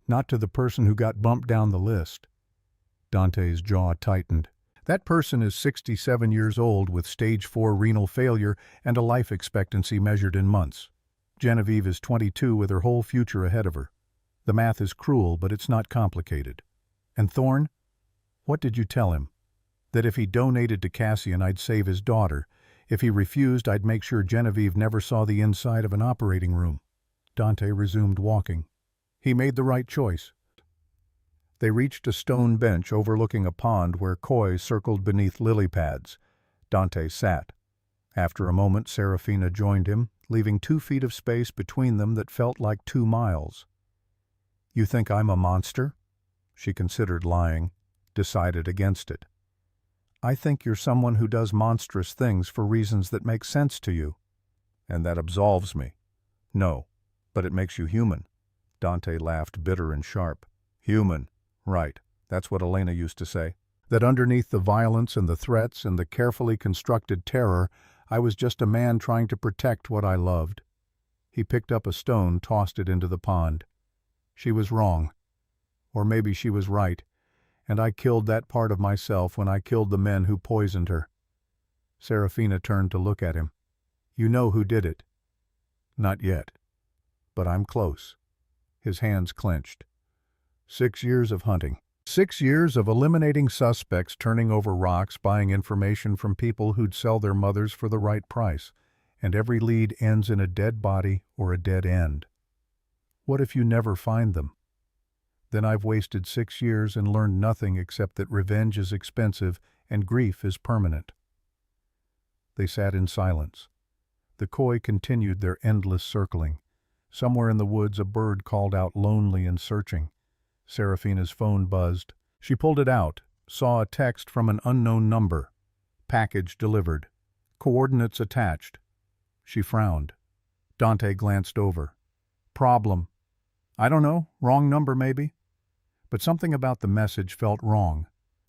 Not to the person who got bumped down the list." Dante's jaw tightened. "That person is 67 years old with stage 4 renal failure and a life expectancy measured in months. Genevieve is 22 with her whole future ahead of her. The math is cruel, but it's not complicated. And Thorne? What did you tell him? That if he donated to Cassian, I'd save his daughter. If he refused, I'd make sure Genevieve never saw the inside of an operating room." Dante resumed walking. "He made the right choice." They reached a stone bench overlooking a pond where koi circled beneath lily pads. Dante sat. After a moment, Serafina joined him, leaving 2 feet of space between them that felt like 2 miles. "You think I'm a monster?" She considered lying, decided against it. "I think you're someone who does monstrous things for reasons that make sense to you." "And that absolves me." "No, but it makes you human." Dante laughed, bitter and sharp. "Human. Right. That's what Elena used to say. That underneath the violence and the threats and the carefully constructed terror, I was just a man trying to protect what I loved." He picked up a stone, tossed it into the pond. "She was wrong. Or maybe she was right. And I killed that part of myself when I killed the men who poisoned her." Serafina turned to look at him. "You know who did it?" "Not yet. But I'm close." His hands clenched. 6 years of hunting. 6 years of eliminating suspects, turning over rocks, buying information from people who'd sell their mothers for the right price. And every lead ends in a dead body or a dead end. What if you never find them? Then I've wasted 6 years and learned nothing except that revenge is expensive and grief is permanent. They sat in silence. The koi continued their endless circling. Somewhere in the woods a bird called out, lonely and searching. Serafina's phone buzzed. She pulled it out, saw a text from an unknown number. Package delivered. Coordinates attached. She frowned. Dante glanced over. "Problem. I don't know, wrong number maybe." But something about the message felt wrong.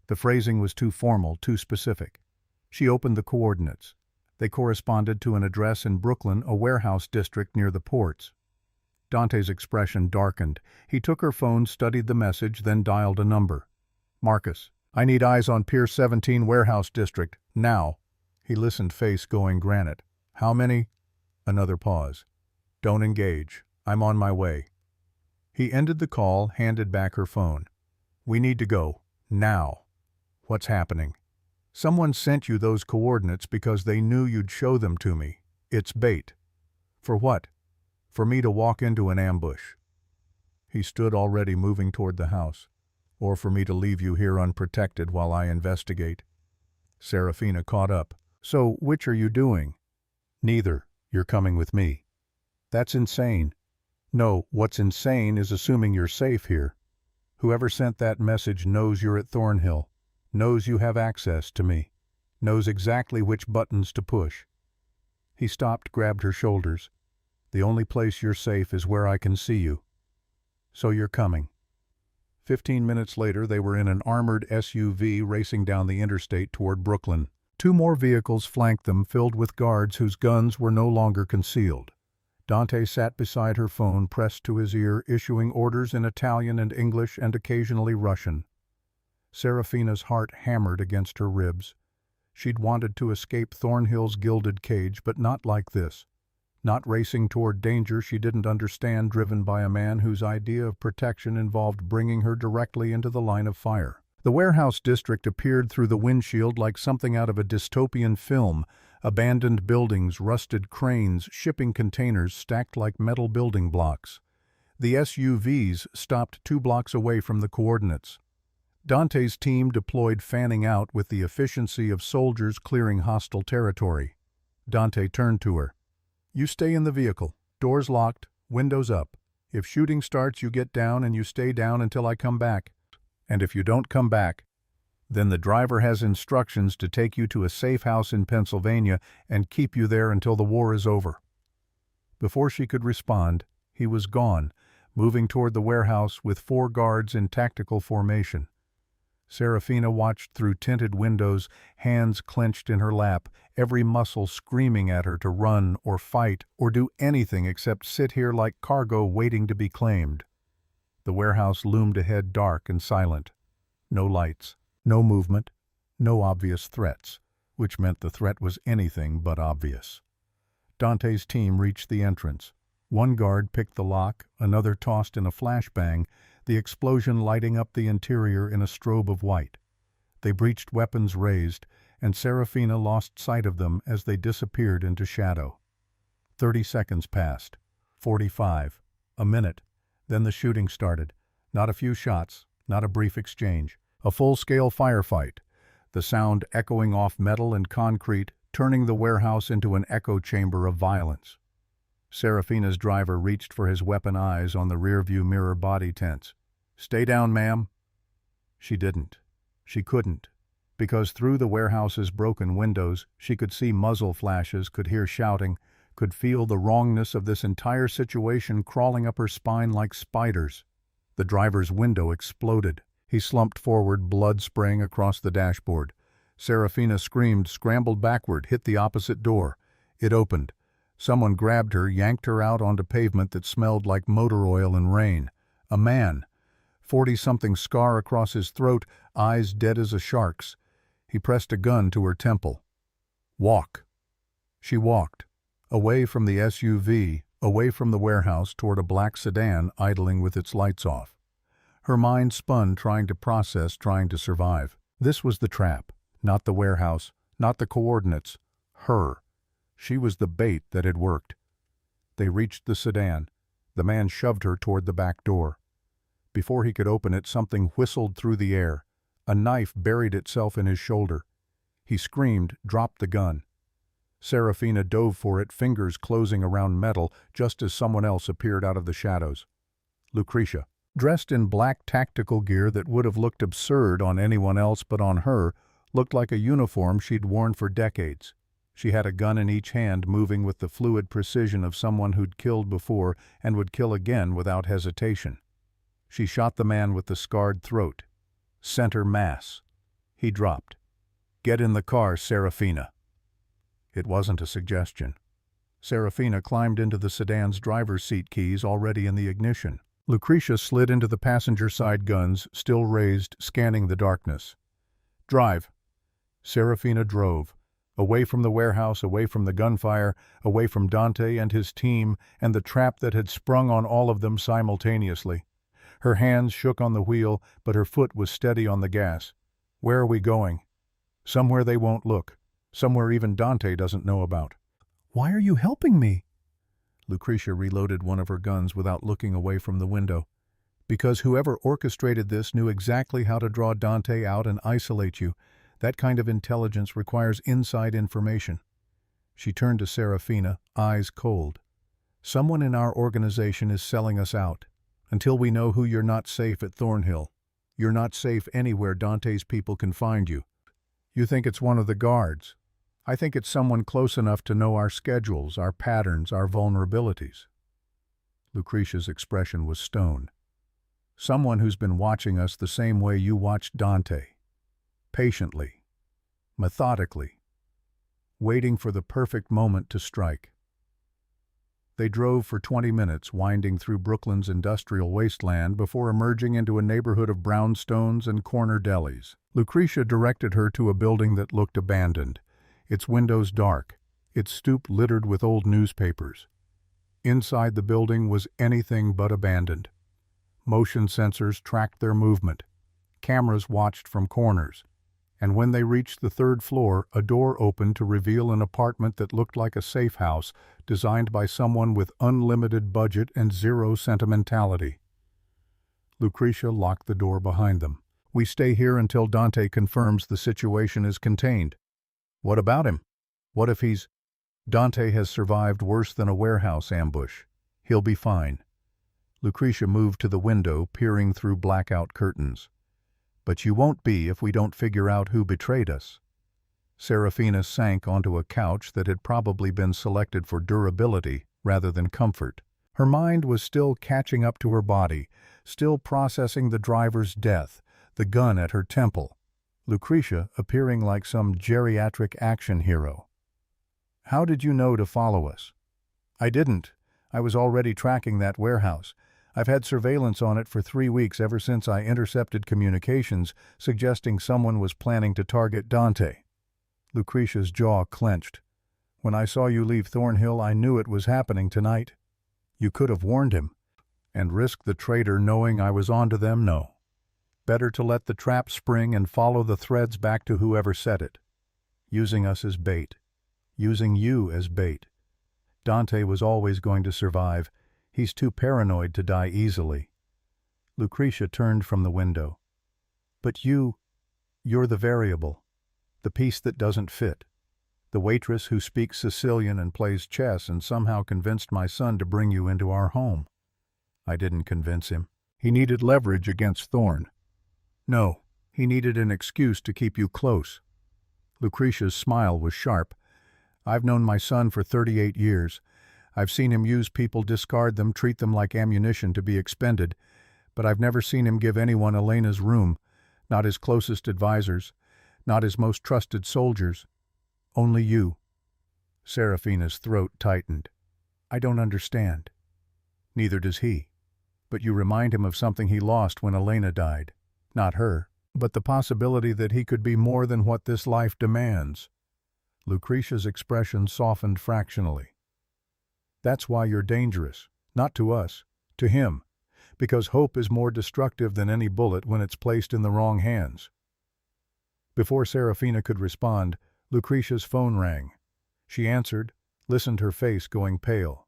The phrasing was too formal, too specific. She opened the coordinates. They corresponded to an address in Brooklyn, a warehouse district near the ports. Dante's expression darkened. He took her phone, studied the message, then dialed a number. "Marcus, I need eyes on Pier 17 Warehouse District, now." He listened, face going granite. "How many?" Another pause. "Don't engage. I'm on my way." He ended the call, handed back her phone. "We need to go. Now." "What's happening?" "Someone sent you those coordinates because they knew you'd show them to me. It's bait." "For what?" "For me to walk into an ambush." He stood, already moving toward the house. "Or for me to leave you here unprotected while I investigate." Serafina caught up. "So, which are you doing?" "Neither. You're coming with me." "That's insane." "No, what's insane is assuming you're safe here. Whoever sent that message knows you're at Thornhill, knows you have access to me, knows exactly which buttons to push." He stopped, grabbed her shoulders. "The only place you're safe is where I can see you. So you're coming." 15 minutes later, they were in an armored SUV racing down the interstate toward Brooklyn. Two more vehicles flanked them, filled with guards whose guns were no longer concealed. Dante sat beside her phone, pressed to his ear, issuing orders in Italian and English and occasionally Russian. Serafina's heart hammered against her ribs. She'd wanted to escape Thornhill's gilded cage, but not like this. Not racing toward danger she didn't understand, driven by a man whose idea of protection involved bringing her directly into the line of fire. The warehouse district appeared through the windshield like something out of a dystopian film. Abandoned buildings, rusted cranes, shipping containers stacked like metal building blocks. The SUVs stopped 2 blocks away from the coordinates. Dante's team deployed, fanning out with the efficiency of soldiers clearing hostile territory. Dante turned to her. "You stay in the vehicle. Doors locked, windows up. If shooting starts, you get down and you stay down until I come back. And if you don't come back, then the driver has instructions to take you to a safe house in Pennsylvania and keep you there until the war is over." Before she could respond, he was gone, moving toward the warehouse with 4 guards in tactical formation. Serafina watched through tinted windows, hands clenched in her lap, every muscle screaming at her to run or fight or do anything except sit here like cargo waiting to be claimed. The warehouse loomed ahead, dark and silent. No lights, no movement, no obvious threats, which meant the threat was anything but obvious. Dante's team reached the entrance. One guard picked the lock, another tossed in a flashbang, the explosion lighting up the interior in a strobe of white. They breached, weapons raised, and Serafina lost sight of them as they disappeared into shadow. 30 seconds passed. 45. A minute. Then the shooting started. Not a few shots, not a brief exchange. A full-scale firefight, the sound echoing off metal and concrete, turning the warehouse into an echo chamber of violence. Serafina's driver reached for his weapon, eyes on the rearview mirror body tense. "Stay down, ma'am." She didn't. She couldn't, because through the warehouse's broken windows she could see muzzle flashes, could hear shouting, could feel the wrongness of this entire situation crawling up her spine like spiders. The driver's window exploded. He slumped forward, blood spraying across the dashboard. Serafina screamed, scrambled backward, hit the opposite door. It opened. Someone grabbed her, yanked her out onto pavement that smelled like motor oil and rain. A man. 40-something, scar across his throat, eyes dead as a shark's. He pressed a gun to her temple. "Walk." She walked. Away from the SUV, away from the warehouse, toward a black sedan idling with its lights off. Her mind spun, trying to process, trying to survive. This was the trap. Not the warehouse, not the coordinates. Her. She was the bait that had worked. They reached the sedan. The man shoved her toward the back door. Before he could open it, something whistled through the air. A knife buried itself in his shoulder. He screamed, dropped the gun. Serafina dove for it, fingers closing around metal, just as someone else appeared out of the shadows. Lucretia. Dressed in black tactical gear that would have looked absurd on anyone else but on her, looked like a uniform she'd worn for decades. She had a gun in each hand, moving with the fluid precision of someone who'd killed before and would kill again without hesitation. She shot the man with the scarred throat. Center mass. He dropped. "Get in the car, Serafina." It wasn't a suggestion. Serafina climbed into the sedan's driver's seat, keys already in the ignition. Lucretia slid into the passenger side, guns still raised, scanning the darkness. "Drive." Serafina drove. Away from the warehouse, away from the gunfire, away from Dante and his team, and the trap that had sprung on all of them simultaneously. Her hands shook on the wheel, but her foot was steady on the gas. "Where are we going?" "Somewhere they won't look. Somewhere even Dante doesn't know about." "Why are you helping me?" Lucretia reloaded one of her guns without looking away from the window. "Because whoever orchestrated this knew exactly how to draw Dante out and isolate you. That kind of intelligence requires inside information." She turned to Serafina, eyes cold. "Someone in our organization is selling us out. Until we know who, you're not safe at Thornhill. You're not safe anywhere Dante's people can find you. You think it's one of the guards. I think it's someone close enough to know our schedules, our patterns, our vulnerabilities." Lucretia's expression was stone. "Someone who's been watching us the same way you watched Dante. Patiently. Methodically. waiting for the perfect moment to strike. They drove for 20 minutes, winding through Brooklyn's industrial wasteland before emerging into a neighborhood of brownstones and corner delis. Lucretia directed her to a building that looked abandoned, its windows dark, its stoop littered with old newspapers. Inside the building was anything but abandoned. Motion sensors tracked their movement. Cameras watched from corners. And when they reached the third floor, a door opened to reveal an apartment that looked like a safe house designed by someone with unlimited budget and zero sentimentality. Lucretia locked the door behind them. "We stay here until Dante confirms the situation is contained." "What about him? What if he's—" "Dante has survived worse than a warehouse ambush. He'll be fine." Lucretia moved to the window, peering through blackout curtains. "But you won't be if we don't figure out who betrayed us." Serafina sank onto a couch that had probably been selected for durability rather than comfort. Her mind was still catching up to her body, still processing the driver's death, the gun at her temple. Lucretia appearing like some geriatric action hero. "How did you know to follow us?" "I didn't. I was already tracking that warehouse. I've had surveillance on it for 3 weeks ever since I intercepted communications suggesting someone was planning to target Dante." Lucretia's jaw clenched. "When I saw you leave Thornhill, I knew it was happening tonight." "You could have warned him." "And risk the traitor knowing I was onto them? No. Better to let the trap spring and follow the threads back to whoever set it. Using us as bait. Using you as bait. Dante was always going to survive. He's too paranoid to die easily." Lucretia turned from the window. "But you're the variable, the piece that doesn't fit. The waitress who speaks Sicilian and plays chess and somehow convinced my son to bring you into our home." "I didn't convince him. He needed leverage against Thorn." "No, he needed an excuse to keep you close." Lucretia's smile was sharp. "I've known my son for 38 years. I've seen him use people, discard them, treat them like ammunition to be expended, but I've never seen him give anyone Elena's room, not his closest advisors, not his most trusted soldiers. Only you." Serafina's throat tightened. "I don't understand." "Neither does he. But you remind him of something he lost when Elena died. Not her, but the possibility that he could be more than what this life demands." Lucretia's expression softened fractionally. "That's why you're dangerous. Not to us, to him. Because hope is more destructive than any bullet when it's placed in the wrong hands." Before Serafina could respond, Lucretia's phone rang. She answered, listened, her face going pale.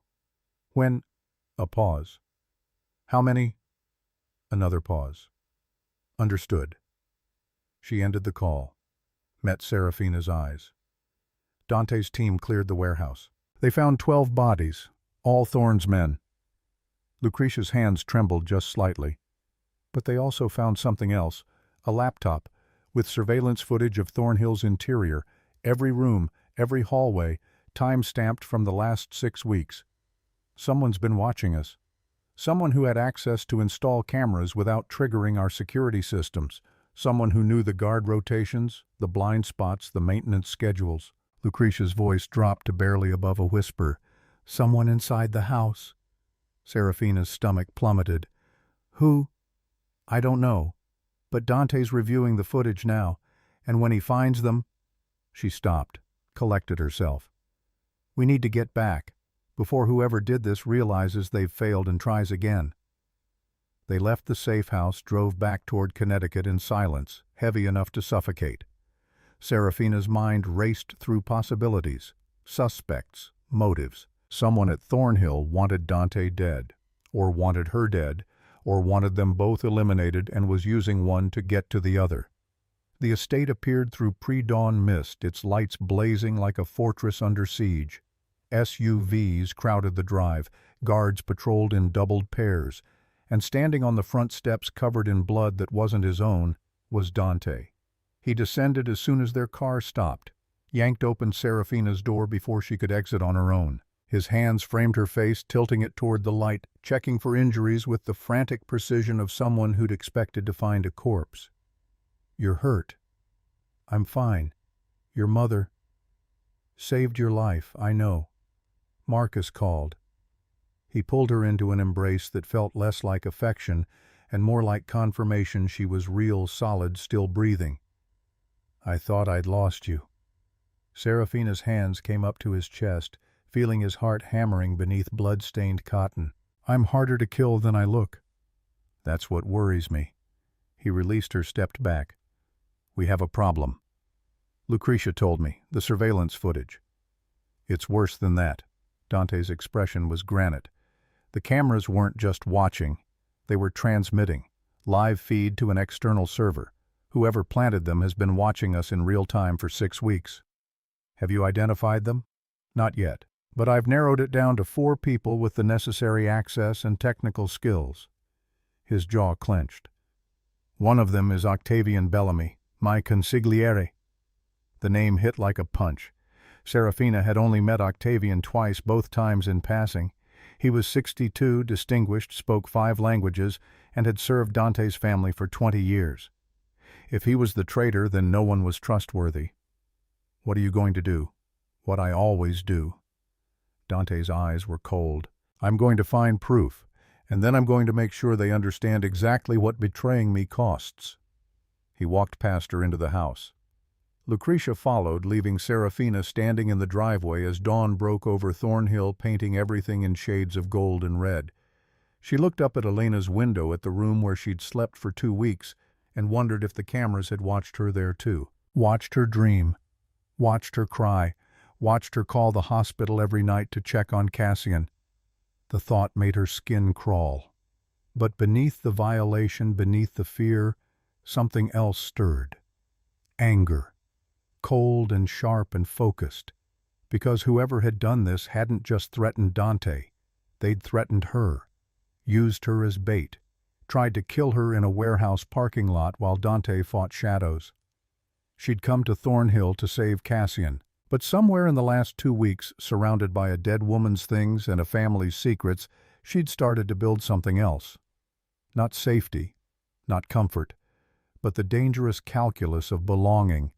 "When—" A pause. "How many—" Another pause. "Understood." She ended the call, met Serafina's eyes. Dante's team cleared the warehouse. They found 12 bodies, all Thorn's men. Lucretia's hands trembled just slightly. But they also found something else, a laptop, with surveillance footage of Thornhill's interior, every room, every hallway, time-stamped from the last 6 weeks. Someone's been watching us. Someone who had access to install cameras without triggering our security systems. Someone who knew the guard rotations, the blind spots, the maintenance schedules. Lucretia's voice dropped to barely above a whisper. "Someone inside the house." Serafina's stomach plummeted. "Who?" "I don't know. But Dante's reviewing the footage now, and when he finds them—" She stopped, collected herself. "We need to get back, before whoever did this realizes they've failed and tries again." They left the safe house, drove back toward Connecticut in silence, heavy enough to suffocate. Serafina's mind raced through possibilities, suspects, motives. Someone at Thornhill wanted Dante dead, or wanted her dead, or wanted them both eliminated and was using one to get to the other. The estate appeared through pre-dawn mist, its lights blazing like a fortress under siege. SUVs crowded the drive, guards patrolled in doubled pairs, and standing on the front steps covered in blood that wasn't his own was Dante. He descended as soon as their car stopped, yanked open Serafina's door before she could exit on her own. His hands framed her face, tilting it toward the light, checking for injuries with the frantic precision of someone who'd expected to find a corpse. "You're hurt." "I'm fine. Your mother—" Saved your life, I know. Marcus called. He pulled her into an embrace that felt less like affection and more like confirmation she was real, solid, still breathing. I thought I'd lost you. Serafina's hands came up to his chest, feeling his heart hammering beneath blood-stained cotton. I'm harder to kill than I look. That's what worries me. He released her, stepped back. We have a problem. Lucretia told me, the surveillance footage. It's worse than that. Dante's expression was granite. The cameras weren't just watching, they were transmitting. Live feed to an external server. Whoever planted them has been watching us in real time for 6 weeks. Have you identified them? Not yet, but I've narrowed it down to 4 people with the necessary access and technical skills. His jaw clenched. One of them is Octavian Bellamy, my consigliere. The name hit like a punch. Serafina had only met Octavian twice, both times in passing. He was 62, distinguished, spoke 5 languages, and had served Dante's family for 20 years. If he was the traitor, then no one was trustworthy. What are you going to do? What I always do. Dante's eyes were cold. I'm going to find proof, and then I'm going to make sure they understand exactly what betraying me costs. He walked past her into the house. Lucretia followed, leaving Serafina standing in the driveway as dawn broke over Thornhill, painting everything in shades of gold and red. She looked up at Elena's window at the room where she'd slept for 2 weeks and wondered if the cameras had watched her there too. Watched her dream. Watched her cry, watched her call the hospital every night to check on Cassian. The thought made her skin crawl. But beneath the violation, beneath the fear, something else stirred. Anger. Cold and sharp and focused. Because whoever had done this hadn't just threatened Dante. They'd threatened her. Used her as bait. Tried to kill her in a warehouse parking lot while Dante fought shadows. She'd come to Thornhill to save Cassian, but somewhere in the last 2 weeks, surrounded by a dead woman's things and a family's secrets, she'd started to build something else. Not safety, not comfort, but the dangerous calculus of belonging,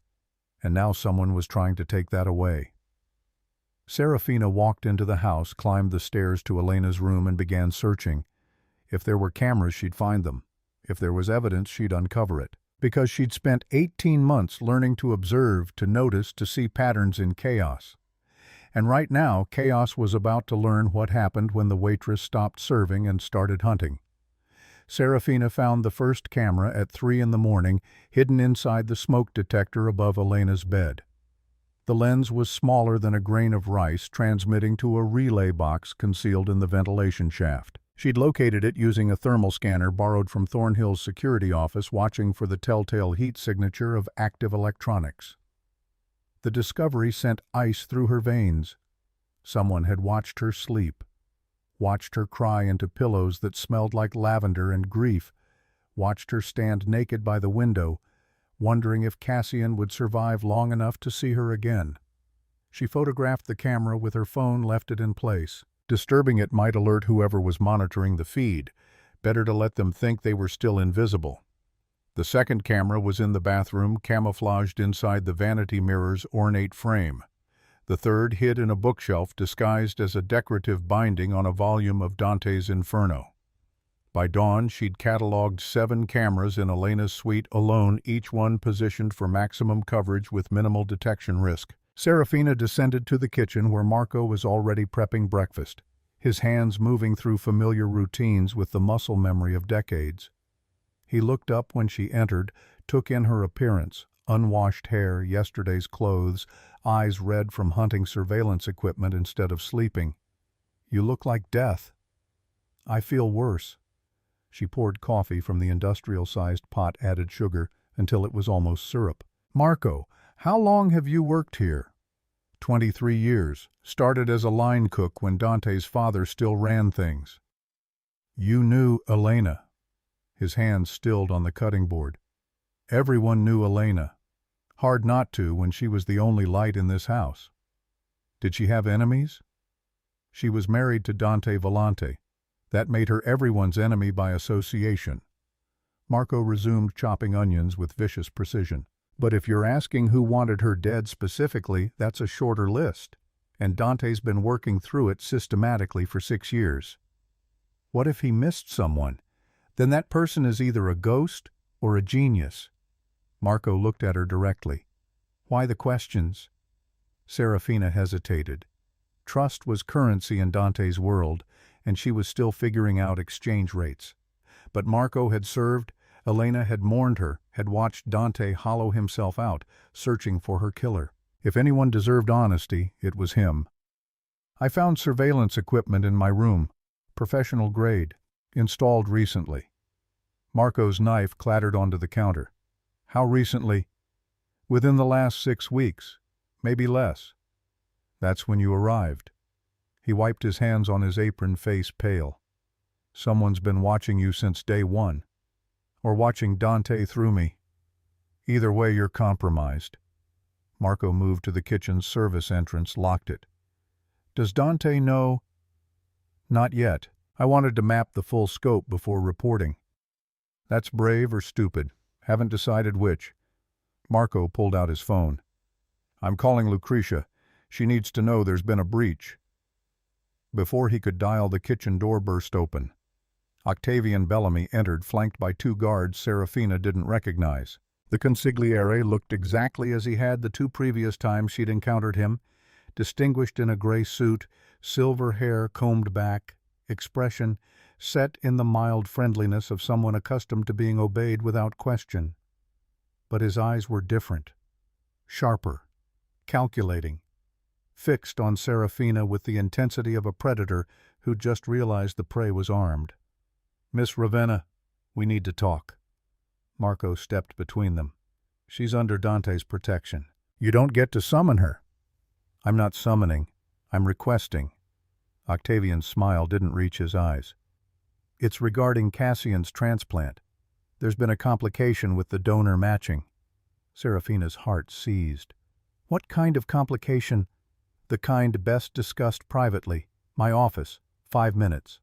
and now someone was trying to take that away. Serafina walked into the house, climbed the stairs to Elena's room, and began searching. If there were cameras, she'd find them. If there was evidence, she'd uncover it. Because she'd spent 18 months learning to observe, to notice, to see patterns in chaos. And right now, chaos was about to learn what happened when the waitress stopped serving and started hunting. Serafina found the first camera at 3 in the morning, hidden inside the smoke detector above Elena's bed. The lens was smaller than a grain of rice, transmitting to a relay box concealed in the ventilation shaft. She'd located it using a thermal scanner borrowed from Thornhill's security office, watching for the telltale heat signature of active electronics. The discovery sent ice through her veins. Someone had watched her sleep, watched her cry into pillows that smelled like lavender and grief, watched her stand naked by the window, wondering if Cassian would survive long enough to see her again. She photographed the camera with her phone, left it in place. Disturbing it might alert whoever was monitoring the feed. Better to let them think they were still invisible. The second camera was in the bathroom, camouflaged inside the vanity mirror's ornate frame. The third hid in a bookshelf, disguised as a decorative binding on a volume of Dante's Inferno. By dawn, she'd catalogued 7 cameras in Elena's suite alone, each one positioned for maximum coverage with minimal detection risk. Serafina descended to the kitchen where Marco was already prepping breakfast, his hands moving through familiar routines with the muscle memory of decades. He looked up when she entered, took in her appearance, unwashed hair, yesterday's clothes, eyes red from hunting surveillance equipment instead of sleeping. You look like death. I feel worse. She poured coffee from the industrial-sized pot, added sugar, until it was almost syrup. Marco, how long have you worked here? 23 years. Started as a line cook when Dante's father still ran things. You knew Elena. His hands stilled on the cutting board. Everyone knew Elena. Hard not to when she was the only light in this house. Did she have enemies? She was married to Dante Volante. That made her everyone's enemy by association. Marco resumed chopping onions with vicious precision. But if you're asking who wanted her dead specifically, that's a shorter list, and Dante's been working through it systematically for 6 years. What if he missed someone? Then that person is either a ghost or a genius. Marco looked at her directly. Why the questions? Serafina hesitated. Trust was currency in Dante's world, and she was still figuring out exchange rates. But Marco had served, Elena had mourned her, had watched Dante hollow himself out, searching for her killer. If anyone deserved honesty, it was him. I found surveillance equipment in my room, professional grade, installed recently. Marco's knife clattered onto the counter. How recently? Within the last 6 weeks, maybe less. That's when you arrived. He wiped his hands on his apron, face pale. Someone's been watching you since day one. Or watching Dante through me. Either way, you're compromised. Marco moved to the kitchen's service entrance, locked it. Does Dante know? Not yet. I wanted to map the full scope before reporting. That's brave or stupid. Haven't decided which. Marco pulled out his phone. I'm calling Lucretia. She needs to know there's been a breach. Before he could dial, the kitchen door burst open. Octavian Bellamy entered, flanked by 2 guards Serafina didn't recognize. The consigliere looked exactly as he had the 2 previous times she'd encountered him, distinguished in a gray suit, silver hair combed back, expression set in the mild friendliness of someone accustomed to being obeyed without question. But his eyes were different, sharper, calculating, fixed on Serafina with the intensity of a predator who'd just realized the prey was armed. Miss Ravenna, we need to talk. Marco stepped between them. She's under Dante's protection. You don't get to summon her. I'm not summoning. I'm requesting. Octavian's smile didn't reach his eyes. It's regarding Cassian's transplant. There's been a complication with the donor matching. Serafina's heart seized. What kind of complication? The kind best discussed privately. My office. 5 minutes.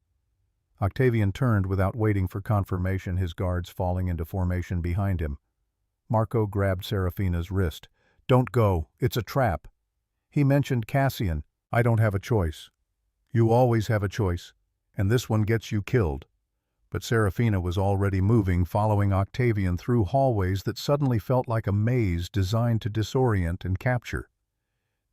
Octavian turned without waiting for confirmation, his guards falling into formation behind him. Marco grabbed Serafina's wrist. Don't go. It's a trap. He mentioned Cassian. I don't have a choice. You always have a choice, and this one gets you killed. But Serafina was already moving, following Octavian through hallways that suddenly felt like a maze designed to disorient and capture.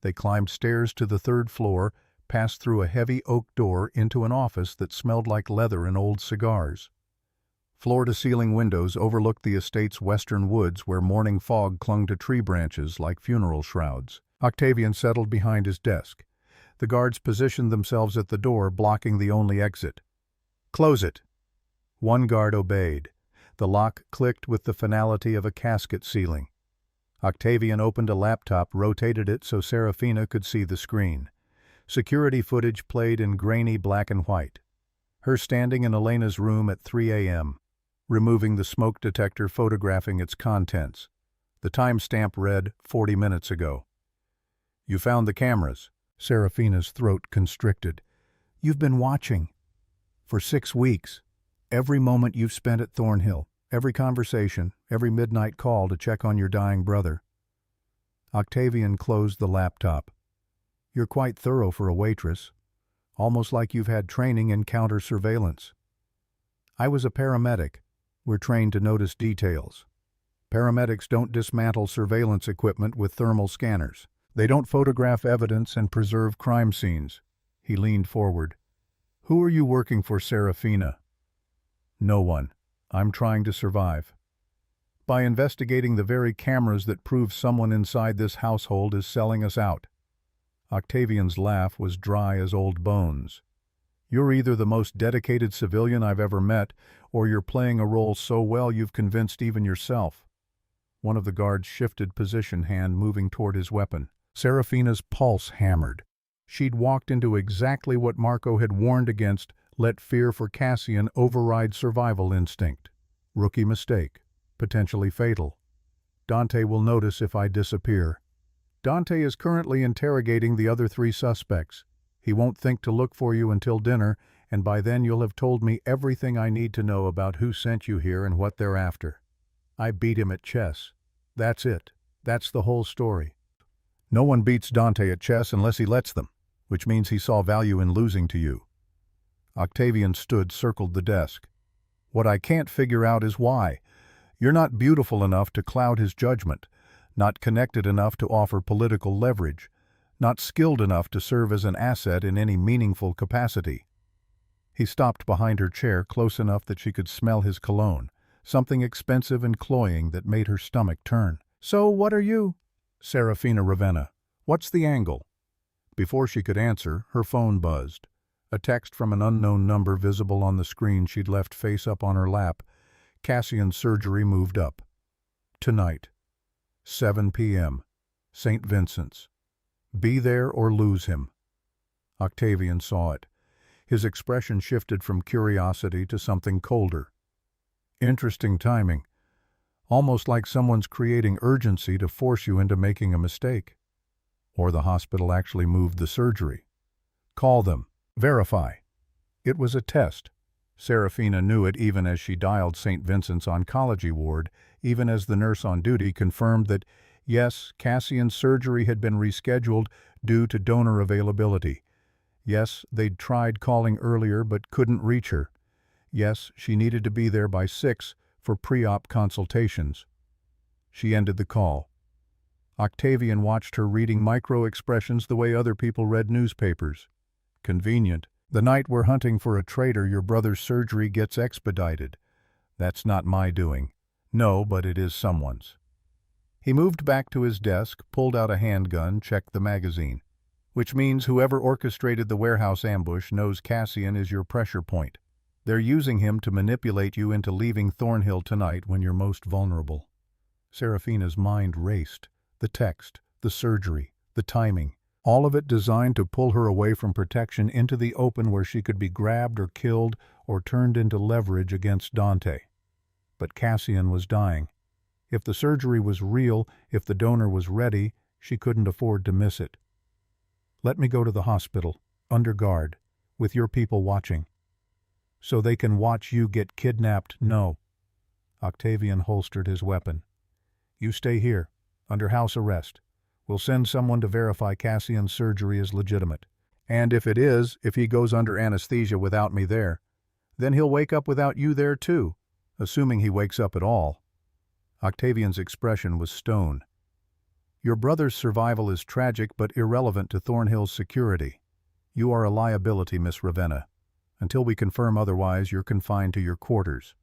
They climbed stairs to the 3rd floor, passed through a heavy oak door into an office that smelled like leather and old cigars. Floor-to-ceiling windows overlooked the estate's western woods where morning fog clung to tree branches like funeral shrouds. Octavian settled behind his desk. The guards positioned themselves at the door, blocking the only exit. Close it. One guard obeyed. The lock clicked with the finality of a casket sealing. Octavian opened a laptop, rotated it so Serafina could see the screen. Security footage played in grainy black and white. Her standing in Elena's room at 3 a.m., removing the smoke detector, photographing its contents. The timestamp read 40 minutes ago. You found the cameras. Serafina's throat constricted. You've been watching. For 6 weeks. Every moment you've spent at Thornhill. Every conversation. Every midnight call to check on your dying brother. Octavian closed the laptop. You're quite thorough for a waitress. Almost like you've had training in counter-surveillance. I was a paramedic. We're trained to notice details. Paramedics don't dismantle surveillance equipment with thermal scanners. They don't photograph evidence and preserve crime scenes. He leaned forward. Who are you working for, Serafina? No one. I'm trying to survive. By investigating the very cameras that prove someone inside this household is selling us out. Octavian's laugh was dry as old bones. You're either the most dedicated civilian I've ever met, or you're playing a role so well you've convinced even yourself. One of the guards shifted position, hand moving toward his weapon. Serafina's pulse hammered. She'd walked into exactly what Marco had warned against, let fear for Cassian override survival instinct. Rookie mistake. Potentially fatal. Dante will notice if I disappear. Dante is currently interrogating the other 3 suspects. He won't think to look for you until dinner, and by then you'll have told me everything I need to know about who sent you here and what they're after. I beat him at chess. That's it. That's the whole story. No one beats Dante at chess unless he lets them, which means he saw value in losing to you. Octavian circled the desk. What I can't figure out is why. You're not beautiful enough to cloud his judgment, not connected enough to offer political leverage, not skilled enough to serve as an asset in any meaningful capacity. He stopped behind her chair close enough that she could smell his cologne, something expensive and cloying that made her stomach turn. So what are you? Serafina Ravenna. What's the angle? Before she could answer, her phone buzzed. A text from an unknown number visible on the screen she'd left face up on her lap. Cassian's surgery moved up. Tonight. 7 p.m. St. Vincent's. Be there or lose him. Octavian saw it. His expression shifted from curiosity to something colder. Interesting timing. Almost like someone's creating urgency to force you into making a mistake. Or the hospital actually moved the surgery. Call them. Verify. It was a test. Serafina knew it even as she dialed St. Vincent's oncology ward, even as the nurse on duty confirmed that, yes, Cassian's surgery had been rescheduled due to donor availability. Yes, they'd tried calling earlier but couldn't reach her. Yes, she needed to be there by 6 for pre-op consultations. She ended the call. Octavian watched her reading micro-expressions the way other people read newspapers. Convenient. The night we're hunting for a traitor, your brother's surgery gets expedited. That's not my doing. No, but it is someone's. He moved back to his desk, pulled out a handgun, checked the magazine. Which means whoever orchestrated the warehouse ambush knows Cassian is your pressure point. They're using him to manipulate you into leaving Thornhill tonight when you're most vulnerable. Serafina's mind raced. The text, the surgery, the timing, all of it designed to pull her away from protection into the open where she could be grabbed or killed or turned into leverage against Dante. But Cassian was dying. If the surgery was real, if the donor was ready, she couldn't afford to miss it. Let me go to the hospital, under guard, with your people watching. So they can watch you get kidnapped? No. Octavian holstered his weapon. You stay here, under house arrest. We'll send someone to verify Cassian's surgery is legitimate. And if it is, if he goes under anesthesia without me there, then he'll wake up without you there too, assuming he wakes up at all. Octavian's expression was stone. Your brother's survival is tragic but irrelevant to Thornhill's security. You are a liability, Miss Ravenna. Until we confirm otherwise, you're confined to your quarters.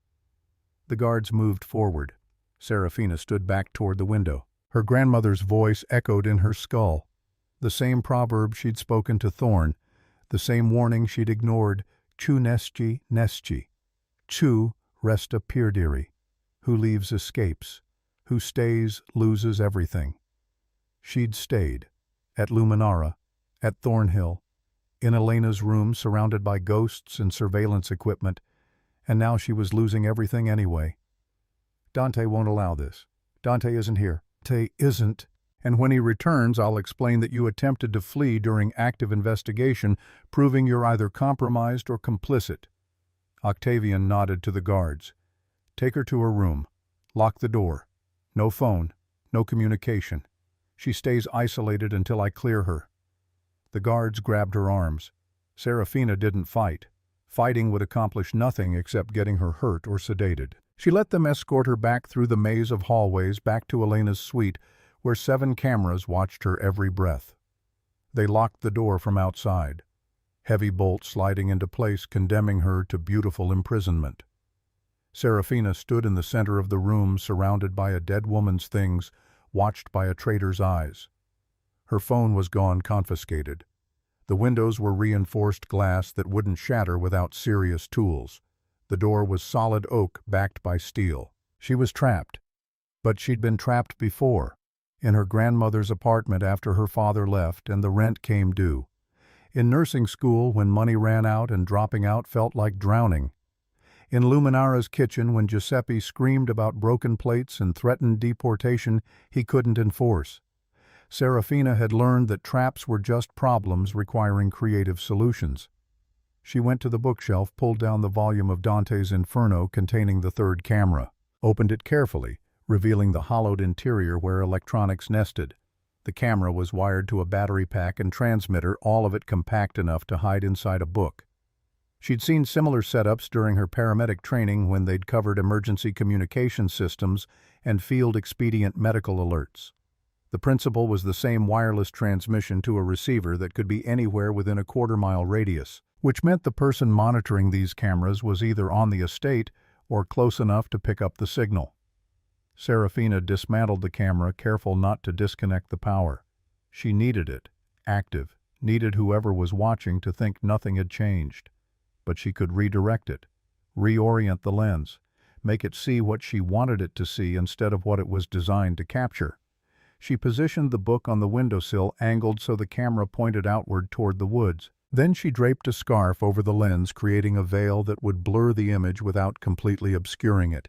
The guards moved forward. Serafina stood back toward the window. Her grandmother's voice echoed in her skull. The same proverb she'd spoken to Thorn, the same warning she'd ignored, Chu nesci nesci. Chu resta perdere. Who leaves escapes. Who stays loses everything. She'd stayed. At Luminara. At Thornhill. In Elena's room surrounded by ghosts and surveillance equipment. And now she was losing everything anyway. Dante won't allow this. Dante isn't here. Dante isn't. And when he returns, I'll explain that you attempted to flee during active investigation, proving you're either compromised or complicit. Octavian nodded to the guards. Take her to her room. Lock the door. No phone. No communication. She stays isolated until I clear her. The guards grabbed her arms. Serafina didn't fight. Fighting would accomplish nothing except getting her hurt or sedated. She let them escort her back through the maze of hallways back to Elena's suite, where 7 cameras watched her every breath. They locked the door from outside, heavy bolts sliding into place condemning her to beautiful imprisonment. Serafina stood in the center of the room surrounded by a dead woman's things, watched by a traitor's eyes. Her phone was gone, confiscated. The windows were reinforced glass that wouldn't shatter without serious tools. The door was solid oak backed by steel. She was trapped. But she'd been trapped before, in her grandmother's apartment after her father left and the rent came due. In nursing school when money ran out and dropping out felt like drowning. In Luminara's kitchen when Giuseppe screamed about broken plates and threatened deportation he couldn't enforce. Serafina had learned that traps were just problems requiring creative solutions. She went to the bookshelf, pulled down the volume of Dante's Inferno containing the 3rd camera, opened it carefully, revealing the hollowed interior where electronics nested. The camera was wired to a battery pack and transmitter, all of it compact enough to hide inside a book. She'd seen similar setups during her paramedic training when they'd covered emergency communication systems and field expedient medical alerts. The principle was the same: wireless transmission to a receiver that could be anywhere within a quarter-mile radius, which meant the person monitoring these cameras was either on the estate or close enough to pick up the signal. Serafina dismantled the camera, careful not to disconnect the power. She needed it, active, needed whoever was watching to think nothing had changed. But she could redirect it, reorient the lens, make it see what she wanted it to see instead of what it was designed to capture. She positioned the book on the windowsill, angled so the camera pointed outward toward the woods. Then she draped a scarf over the lens, creating a veil that would blur the image without completely obscuring it.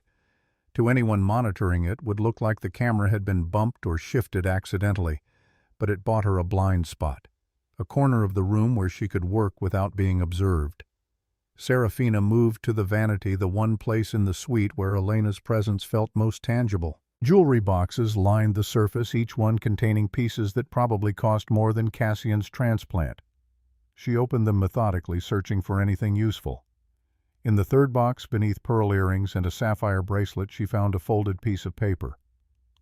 To anyone monitoring it, would look like the camera had been bumped or shifted accidentally, but it bought her a blind spot, a corner of the room where she could work without being observed. Serafina moved to the vanity, the one place in the suite where Elena's presence felt most tangible. Jewelry boxes lined the surface, each one containing pieces that probably cost more than Cassian's transplant. She opened them methodically, searching for anything useful. In the third box, beneath pearl earrings and a sapphire bracelet, she found a folded piece of paper.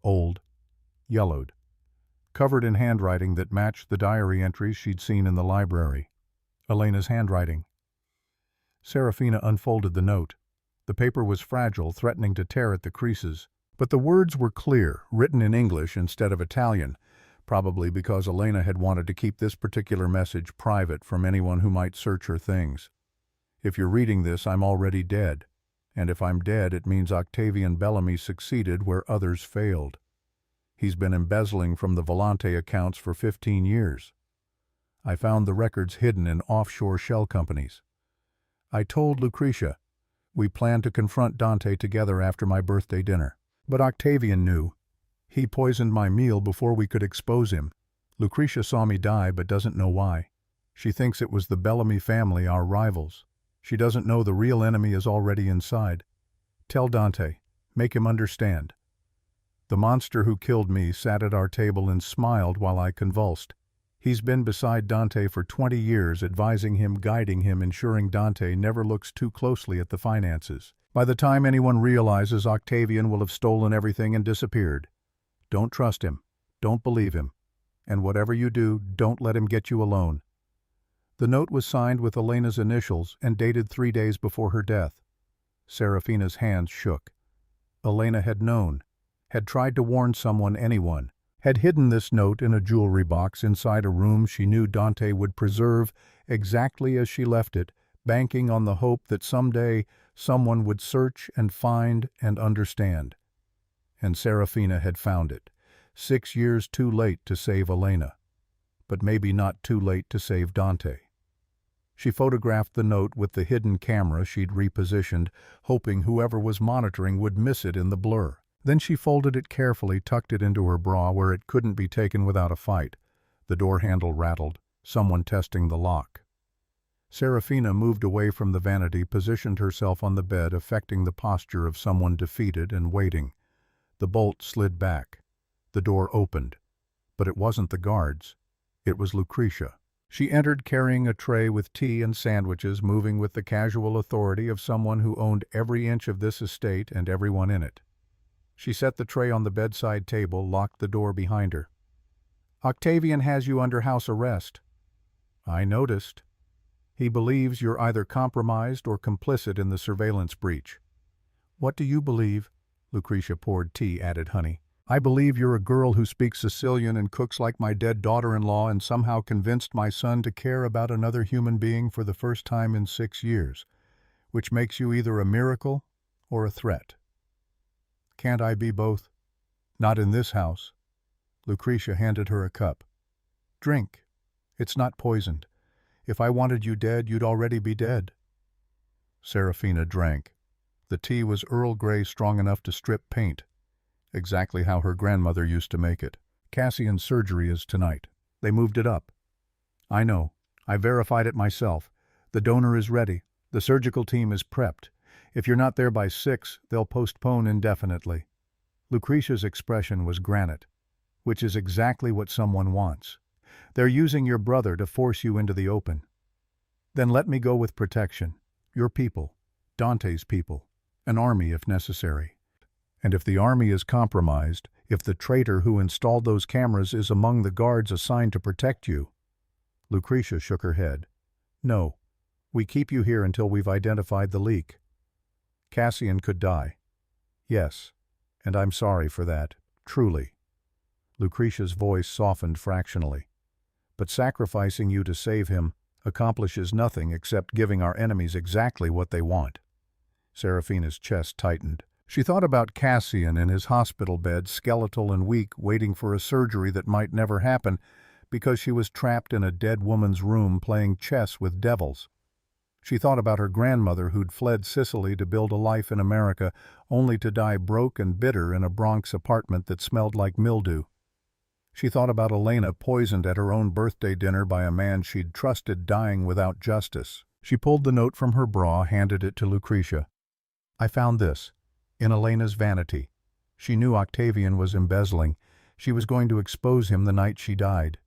Old, yellowed, covered in handwriting that matched the diary entries she'd seen in the library. Elena's handwriting. Serafina unfolded the note. The paper was fragile, threatening to tear at the creases, but the words were clear, written in English instead of Italian, probably because Elena had wanted to keep this particular message private from anyone who might search her things. If you're reading this, I'm already dead, and if I'm dead, it means Octavian Bellamy succeeded where others failed. He's been embezzling from the Volante accounts for 15 years. I found the records hidden in offshore shell companies. I told Lucretia. We planned to confront Dante together after my birthday dinner. But Octavian knew. He poisoned my meal before we could expose him. Lucretia saw me die but doesn't know why. She thinks it was the Bellamy family, our rivals. She doesn't know the real enemy is already inside. Tell Dante. Make him understand. The monster who killed me sat at our table and smiled while I convulsed. He's been beside Dante for 20 years, advising him, guiding him, ensuring Dante never looks too closely at the finances. By the time anyone realizes, Octavian will have stolen everything and disappeared. Don't trust him. Don't believe him. And whatever you do, don't let him get you alone. The note was signed with Elena's initials and dated 3 days before her death. Serafina's hands shook. Elena had known, had tried to warn someone, anyone, had hidden this note in a jewelry box inside a room she knew Dante would preserve exactly as she left it, banking on the hope that someday someone would search and find and understand. And Serafina had found it, 6 years too late to save Elena, but maybe not too late to save Dante. She photographed the note with the hidden camera she'd repositioned, hoping whoever was monitoring would miss it in the blur. Then she folded it carefully, tucked it into her bra where it couldn't be taken without a fight. The door handle rattled, someone testing the lock. Serafina moved away from the vanity, positioned herself on the bed, affecting the posture of someone defeated and waiting. The bolt slid back. The door opened. But it wasn't the guards. It was Lucretia. She entered carrying a tray with tea and sandwiches, moving with the casual authority of someone who owned every inch of this estate and everyone in it. She set the tray on the bedside table, locked the door behind her. "Octavian has you under house arrest." "I noticed. He believes you're either compromised or complicit in the surveillance breach." "What do you believe?" Lucretia poured tea, added honey. "I believe you're a girl who speaks Sicilian and cooks like my dead daughter-in-law and somehow convinced my son to care about another human being for the first time in 6 years, which makes you either a miracle or a threat. Can't I be both?" "Not in this house." Lucretia handed her a cup. "Drink. It's not poisoned. If I wanted you dead, you'd already be dead." Serafina drank. The tea was Earl Grey, strong enough to strip paint, exactly how her grandmother used to make it. "Cassian's surgery is tonight. They moved it up." "I know. I verified it myself. The donor is ready. The surgical team is prepped. If you're not there by 6, they'll postpone indefinitely." Lucretia's expression was granite, which is exactly what someone wants. They're using your brother to force you into the open. Then let me go with protection. Your people, Dante's people, an army if necessary. And if the army is compromised, if the traitor who installed those cameras is among the guards assigned to protect you. Lucretia shook her head. No, we keep you here until we've identified the leak. Cassian could die. Yes, and I'm sorry for that, truly. Lucretia's voice softened fractionally. But sacrificing you to save him accomplishes nothing except giving our enemies exactly what they want. Serafina's chest tightened. She thought about Cassian in his hospital bed, skeletal and weak, waiting for a surgery that might never happen because she was trapped in a dead woman's room playing chess with devils. She thought about her grandmother who'd fled Sicily to build a life in America, only to die broke and bitter in a Bronx apartment that smelled like mildew. She thought about Elena poisoned at her own birthday dinner by a man she'd trusted dying without justice. She pulled the note from her bra, handed it to Lucretia. I found this, in Elena's vanity. She knew Octavian was embezzling. She was going to expose him the night she died.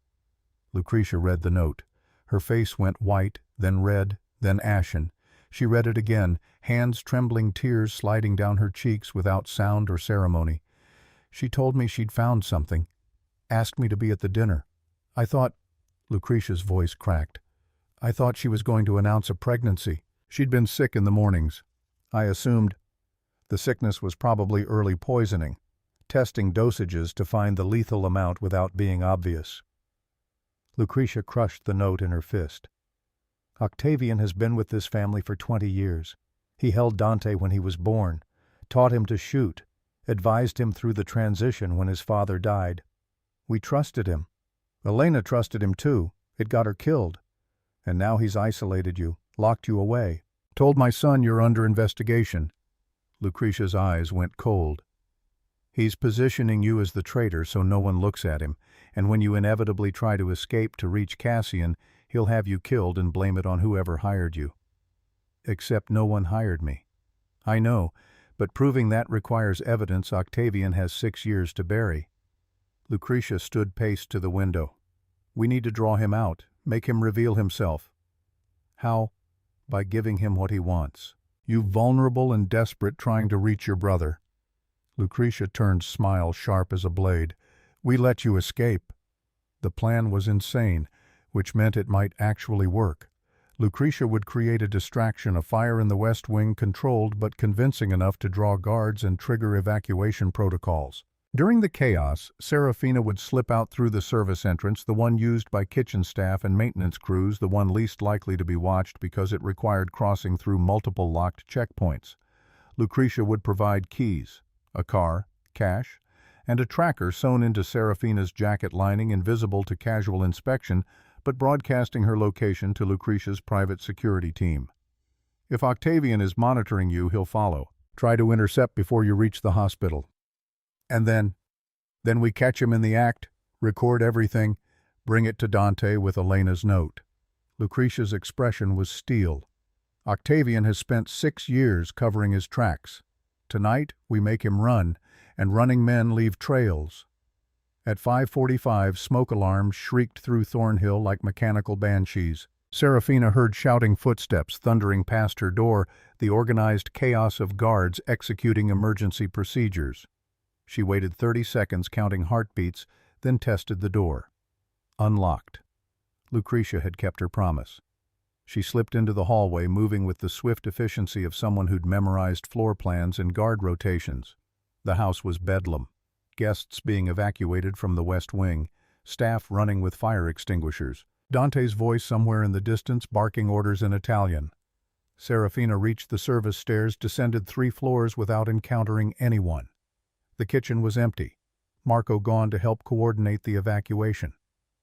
Lucretia read the note. Her face went white, then red, then ashen. She read it again, hands trembling, tears sliding down her cheeks without sound or ceremony. She told me she'd found something. Asked me to be at the dinner. I thought, Lucretia's voice cracked, I thought she was going to announce a pregnancy. She'd been sick in the mornings. I assumed the sickness was probably early poisoning, testing dosages to find the lethal amount without being obvious. Lucretia crushed the note in her fist. Octavian has been with this family for 20 years. He held Dante when he was born, taught him to shoot, advised him through the transition when his father died. We trusted him. Elena trusted him too. It got her killed. And now he's isolated you, locked you away. Told my son you're under investigation. Lucretia's eyes went cold. He's positioning you as the traitor so no one looks at him, and when you inevitably try to escape to reach Cassian, he'll have you killed and blame it on whoever hired you. Except no one hired me. I know, but proving that requires evidence Octavian has 6 years to bury. Lucretia stood paced to the window. We need to draw him out, make him reveal himself. How? By giving him what he wants. You vulnerable and desperate trying to reach your brother. Lucretia turned smile sharp as a blade. We let you escape. The plan was insane, which meant it might actually work. Lucretia would create a distraction, a fire in the West Wing controlled but convincing enough to draw guards and trigger evacuation protocols. During the chaos, Serafina would slip out through the service entrance, the one used by kitchen staff and maintenance crews, the one least likely to be watched because it required crossing through multiple locked checkpoints. Lucretia would provide keys, a car, cash, and a tracker sewn into Serafina's jacket lining, invisible to casual inspection, but broadcasting her location to Lucretia's private security team. If Octavian is monitoring you, he'll follow. Try to intercept before you reach the hospital. And then we catch him in the act, record everything, bring it to Dante with Elena's note. Lucretia's expression was steel. Octavian has spent 6 years covering his tracks. Tonight, we make him run, and running men leave trails. At 5:45, smoke alarms shrieked through Thornhill like mechanical banshees. Serafina heard shouting footsteps thundering past her door, the organized chaos of guards executing emergency procedures. She waited 30 seconds counting heartbeats, then tested the door. Unlocked. Lucretia had kept her promise. She slipped into the hallway, moving with the swift efficiency of someone who'd memorized floor plans and guard rotations. The house was bedlam. Guests being evacuated from the West Wing, staff running with fire extinguishers. Dante's voice somewhere in the distance barking orders in Italian. Serafina reached the service stairs, descended 3 floors without encountering anyone. The kitchen was empty. Marco gone to help coordinate the evacuation.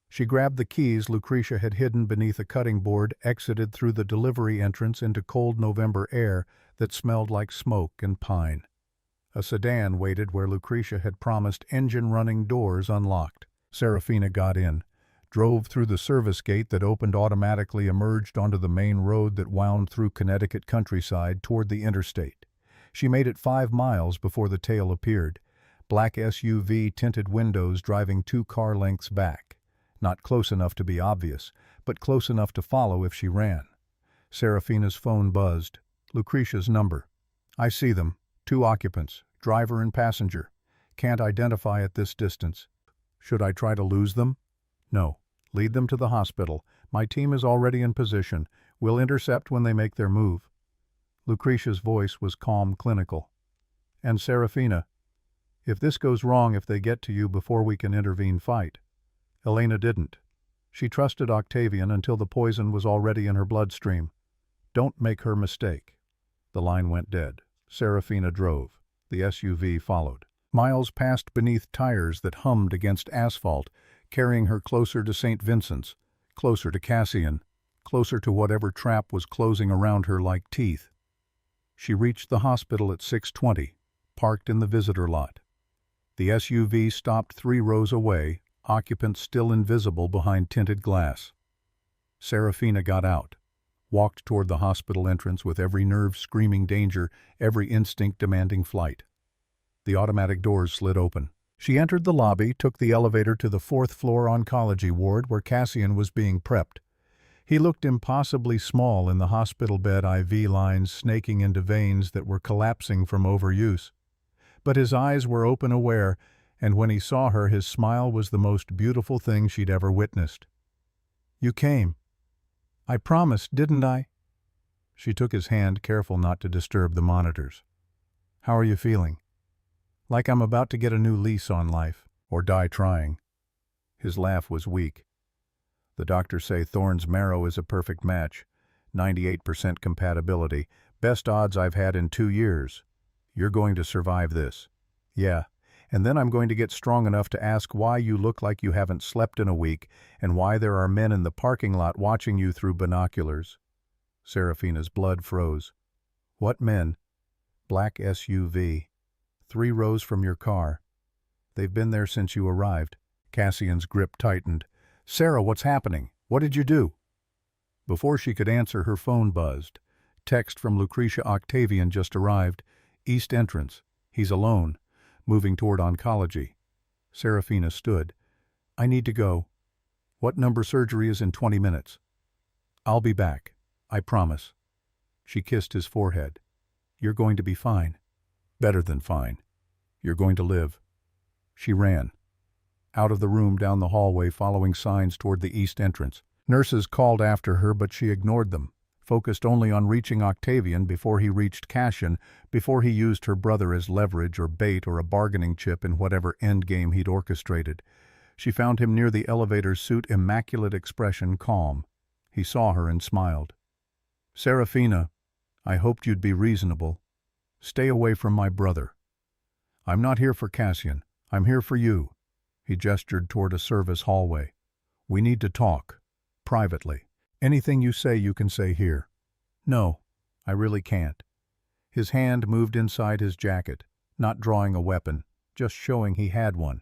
She grabbed the keys Lucretia had hidden beneath a cutting board, exited through the delivery entrance into cold November air that smelled like smoke and pine. A sedan waited where Lucretia had promised, engine-running doors unlocked. Serafina got in, drove through the service gate that opened automatically, emerged onto the main road that wound through Connecticut countryside toward the interstate. She made it 5 miles before the tail appeared. Black SUV, tinted windows, driving 2 car lengths back. Not close enough to be obvious, but close enough to follow if she ran. Serafina's phone buzzed. Lucretia's number. I see them. 2 occupants, driver and passenger. Can't identify at this distance. Should I try to lose them? No. Lead them to the hospital. My team is already in position. We'll intercept when they make their move. Lucretia's voice was calm, clinical. And Serafina, if this goes wrong, if they get to you before we can intervene, fight. Elena didn't. She trusted Octavian until the poison was already in her bloodstream. Don't make her mistake. The line went dead. Serafina drove. The SUV followed. Miles passed beneath tires that hummed against asphalt, carrying her closer to St. Vincent's, closer to Cassian, closer to whatever trap was closing around her like teeth. She reached the hospital at 6:20, parked in the visitor lot. The SUV stopped 3 rows away, occupants still invisible behind tinted glass. Serafina got out, walked toward the hospital entrance with every nerve screaming danger, every instinct demanding flight. The automatic doors slid open. She entered the lobby, took the elevator to the 4th-floor oncology ward where Cassian was being prepped. He looked impossibly small in the hospital bed, IV lines snaking into veins that were collapsing from overuse. But his eyes were open, aware, and when he saw her, his smile was the most beautiful thing she'd ever witnessed. You came. I promised, didn't I? She took his hand, careful not to disturb the monitors. How are you feeling? Like I'm about to get a new lease on life, or die trying. His laugh was weak. The doctors say Thorne's marrow is a perfect match. 98% compatibility. Best odds I've had in 2 years. You're going to survive this. Yeah, and then I'm going to get strong enough to ask why you look like you haven't slept in a week and why there are men in the parking lot watching you through binoculars. Serafina's blood froze. What men? Black SUV. 3 rows from your car. They've been there since you arrived. Cassian's grip tightened. Sarah, what's happening? What did you do? Before she could answer, her phone buzzed. Text from Lucretia. Octavian just arrived. East entrance. He's alone. Moving toward oncology. Serafina stood. I need to go. What number? Surgery is in 20 minutes. I'll be back. I promise. She kissed his forehead. You're going to be fine. Better than fine. You're going to live. She ran. Out of the room, down the hallway, following signs toward the east entrance. Nurses called after her, but she ignored them, focused only on reaching Octavian before he reached Cassian, before he used her brother as leverage or bait or a bargaining chip in whatever endgame he'd orchestrated. She found him near the elevator suit, immaculate expression, calm. He saw her and smiled. Serafina, I hoped you'd be reasonable. Stay away from my brother. I'm not here for Cassian. I'm here for you. He gestured toward a service hallway. We need to talk. Privately. Anything you say, you can say here. No, I really can't. His hand moved inside his jacket, not drawing a weapon, just showing he had one.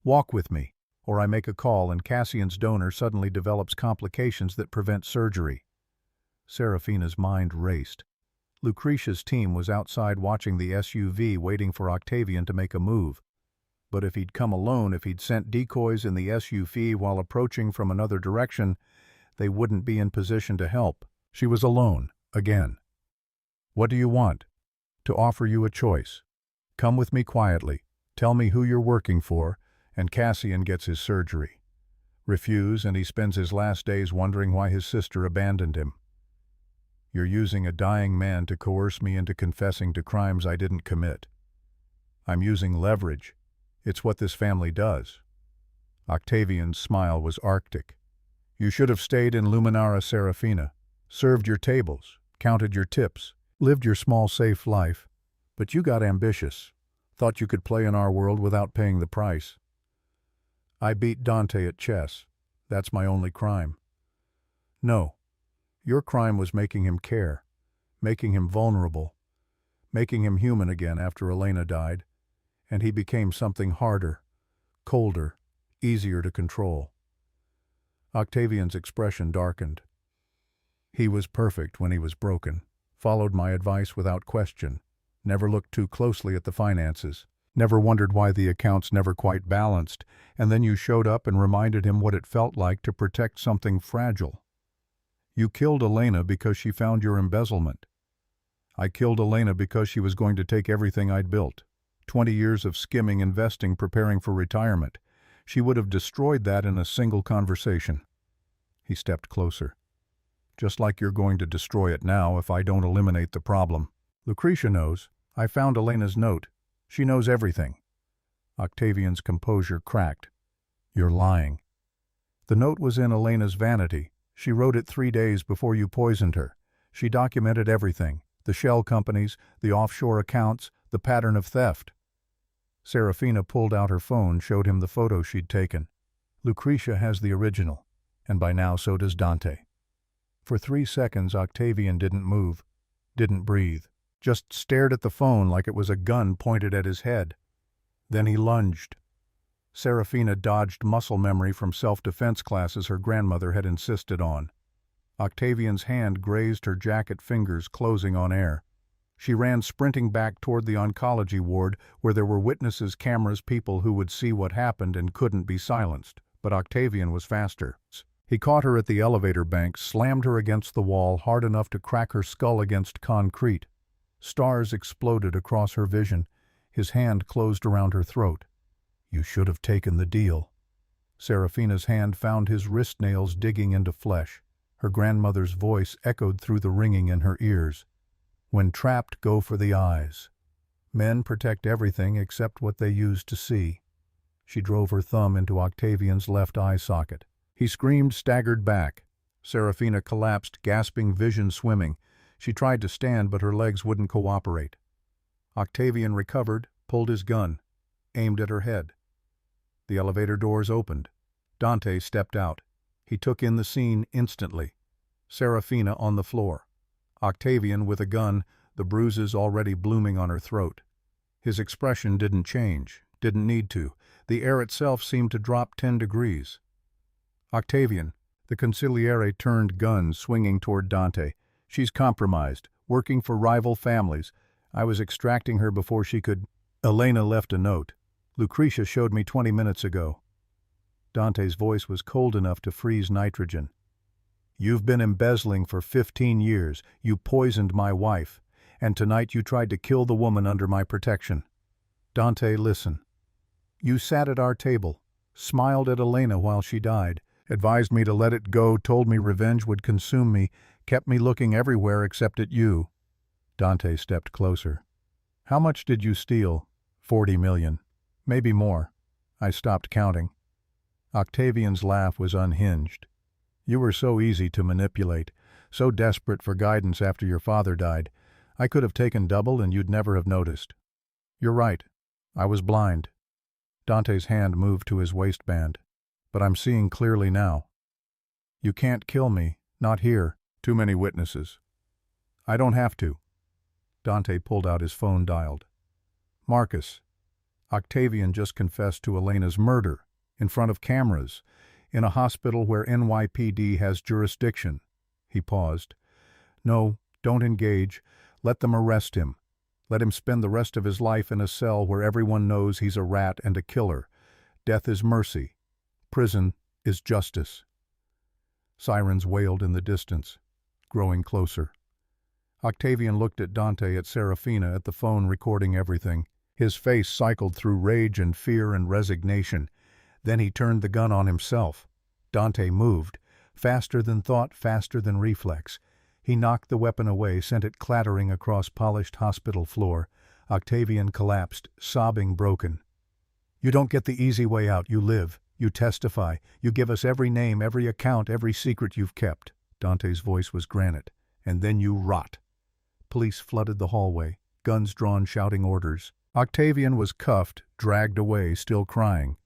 Walk with me, or I make a call and Cassian's donor suddenly develops complications that prevent surgery. Serafina's mind raced. Lucretia's team was outside watching the SUV, waiting for Octavian to make a move. But if he'd come alone, if he'd sent decoys in the SUV while approaching from another direction, they wouldn't be in position to help. She was alone, again. What do you want? To offer you a choice. Come with me quietly, tell me who you're working for, and Cassian gets his surgery. Refuse, and he spends his last days wondering why his sister abandoned him. You're using a dying man to coerce me into confessing to crimes I didn't commit. I'm using leverage. It's what this family does. Octavian's smile was arctic. You should have stayed in Luminara, Serafina, served your tables, counted your tips, lived your small, safe life. But you got ambitious, thought you could play in our world without paying the price. I beat Dante at chess. That's my only crime. No. Your crime was making him care, making him vulnerable, making him human again after Elena died, and he became something harder, colder, easier to control. Octavian's expression darkened. He was perfect when he was broken, followed my advice without question, never looked too closely at the finances. Never wondered why the accounts never quite balanced, and then you showed up and reminded him what it felt like to protect something fragile. You killed Elena because she found your embezzlement. I killed Elena because she was going to take everything I'd built. 20 years of skimming, investing, preparing for retirement. She would have destroyed that in a single conversation. He stepped closer. Just like you're going to destroy it now if I don't eliminate the problem. Lucretia knows. I found Elena's note. She knows everything. Octavian's composure cracked. You're lying. The note was in Elena's vanity. She wrote it 3 days before you poisoned her. She documented everything. The shell companies, the offshore accounts, the pattern of theft. Serafina pulled out her phone, showed him the photo she'd taken. Lucretia has the original, and by now so does Dante. For 3 seconds, Octavian didn't move, didn't breathe, just stared at the phone like it was a gun pointed at his head. Then he lunged. Serafina dodged muscle memory from self-defense classes her grandmother had insisted on. Octavian's hand grazed her jacket fingers, closing on air. She ran sprinting back toward the oncology ward where there were witnesses, cameras, people who would see what happened and couldn't be silenced. But Octavian was faster. He caught her at the elevator bank, slammed her against the wall hard enough to crack her skull against concrete. Stars exploded across her vision. His hand closed around her throat. You should have taken the deal. Serafina's hand found his wrist nails digging into flesh. Her grandmother's voice echoed through the ringing in her ears. When trapped, go for the eyes. Men protect everything except what they use to see. She drove her thumb into Octavian's left eye socket. He screamed, staggered back. Serafina collapsed, gasping, vision swimming. She tried to stand, but her legs wouldn't cooperate. Octavian recovered, pulled his gun, aimed at her head. The elevator doors opened. Dante stepped out. He took in the scene instantly. Serafina on the floor. Octavian with a gun, the bruises already blooming on her throat. His expression didn't change, didn't need to. The air itself seemed to drop 10 degrees. Octavian, the consigliere turned gun swinging toward Dante. She's compromised, working for rival families. I was extracting her before she could... Elena left a note. Lucretia showed me 20 minutes ago. Dante's voice was cold enough to freeze nitrogen. You've been embezzling for 15 years. You poisoned my wife. And tonight you tried to kill the woman under my protection. Dante, listen. You sat at our table, smiled at Elena while she died, advised me to let it go, told me revenge would consume me, kept me looking everywhere except at you. Dante stepped closer. How much did you steal? 40 million. Maybe more. I stopped counting. Octavian's laugh was unhinged. You were so easy to manipulate, so desperate for guidance after your father died. I could have taken double and you'd never have noticed. You're right. I was blind. Dante's hand moved to his waistband. But I'm seeing clearly now. You can't kill me, not here. Too many witnesses. I don't have to. Dante pulled out his phone, dialed. Marcus. Octavian just confessed to Elena's murder, in front of cameras, in a hospital where NYPD has jurisdiction. He paused. No, don't engage. Let them arrest him. Let him spend the rest of his life in a cell where everyone knows he's a rat and a killer. Death is mercy. Prison is justice. Sirens wailed in the distance, growing closer. Octavian looked at Dante, at Serafina, at the phone recording everything. His face cycled through rage and fear and resignation. Then he turned the gun on himself. Dante moved, faster than thought, faster than reflex. He knocked the weapon away, sent it clattering across polished hospital floor. Octavian collapsed, sobbing, broken. You don't get the easy way out. You live. You testify. You give us every name, every account, every secret you've kept. Dante's voice was granite. And then you rot. Police flooded the hallway, guns drawn, shouting orders. Octavian was cuffed, dragged away, still crying.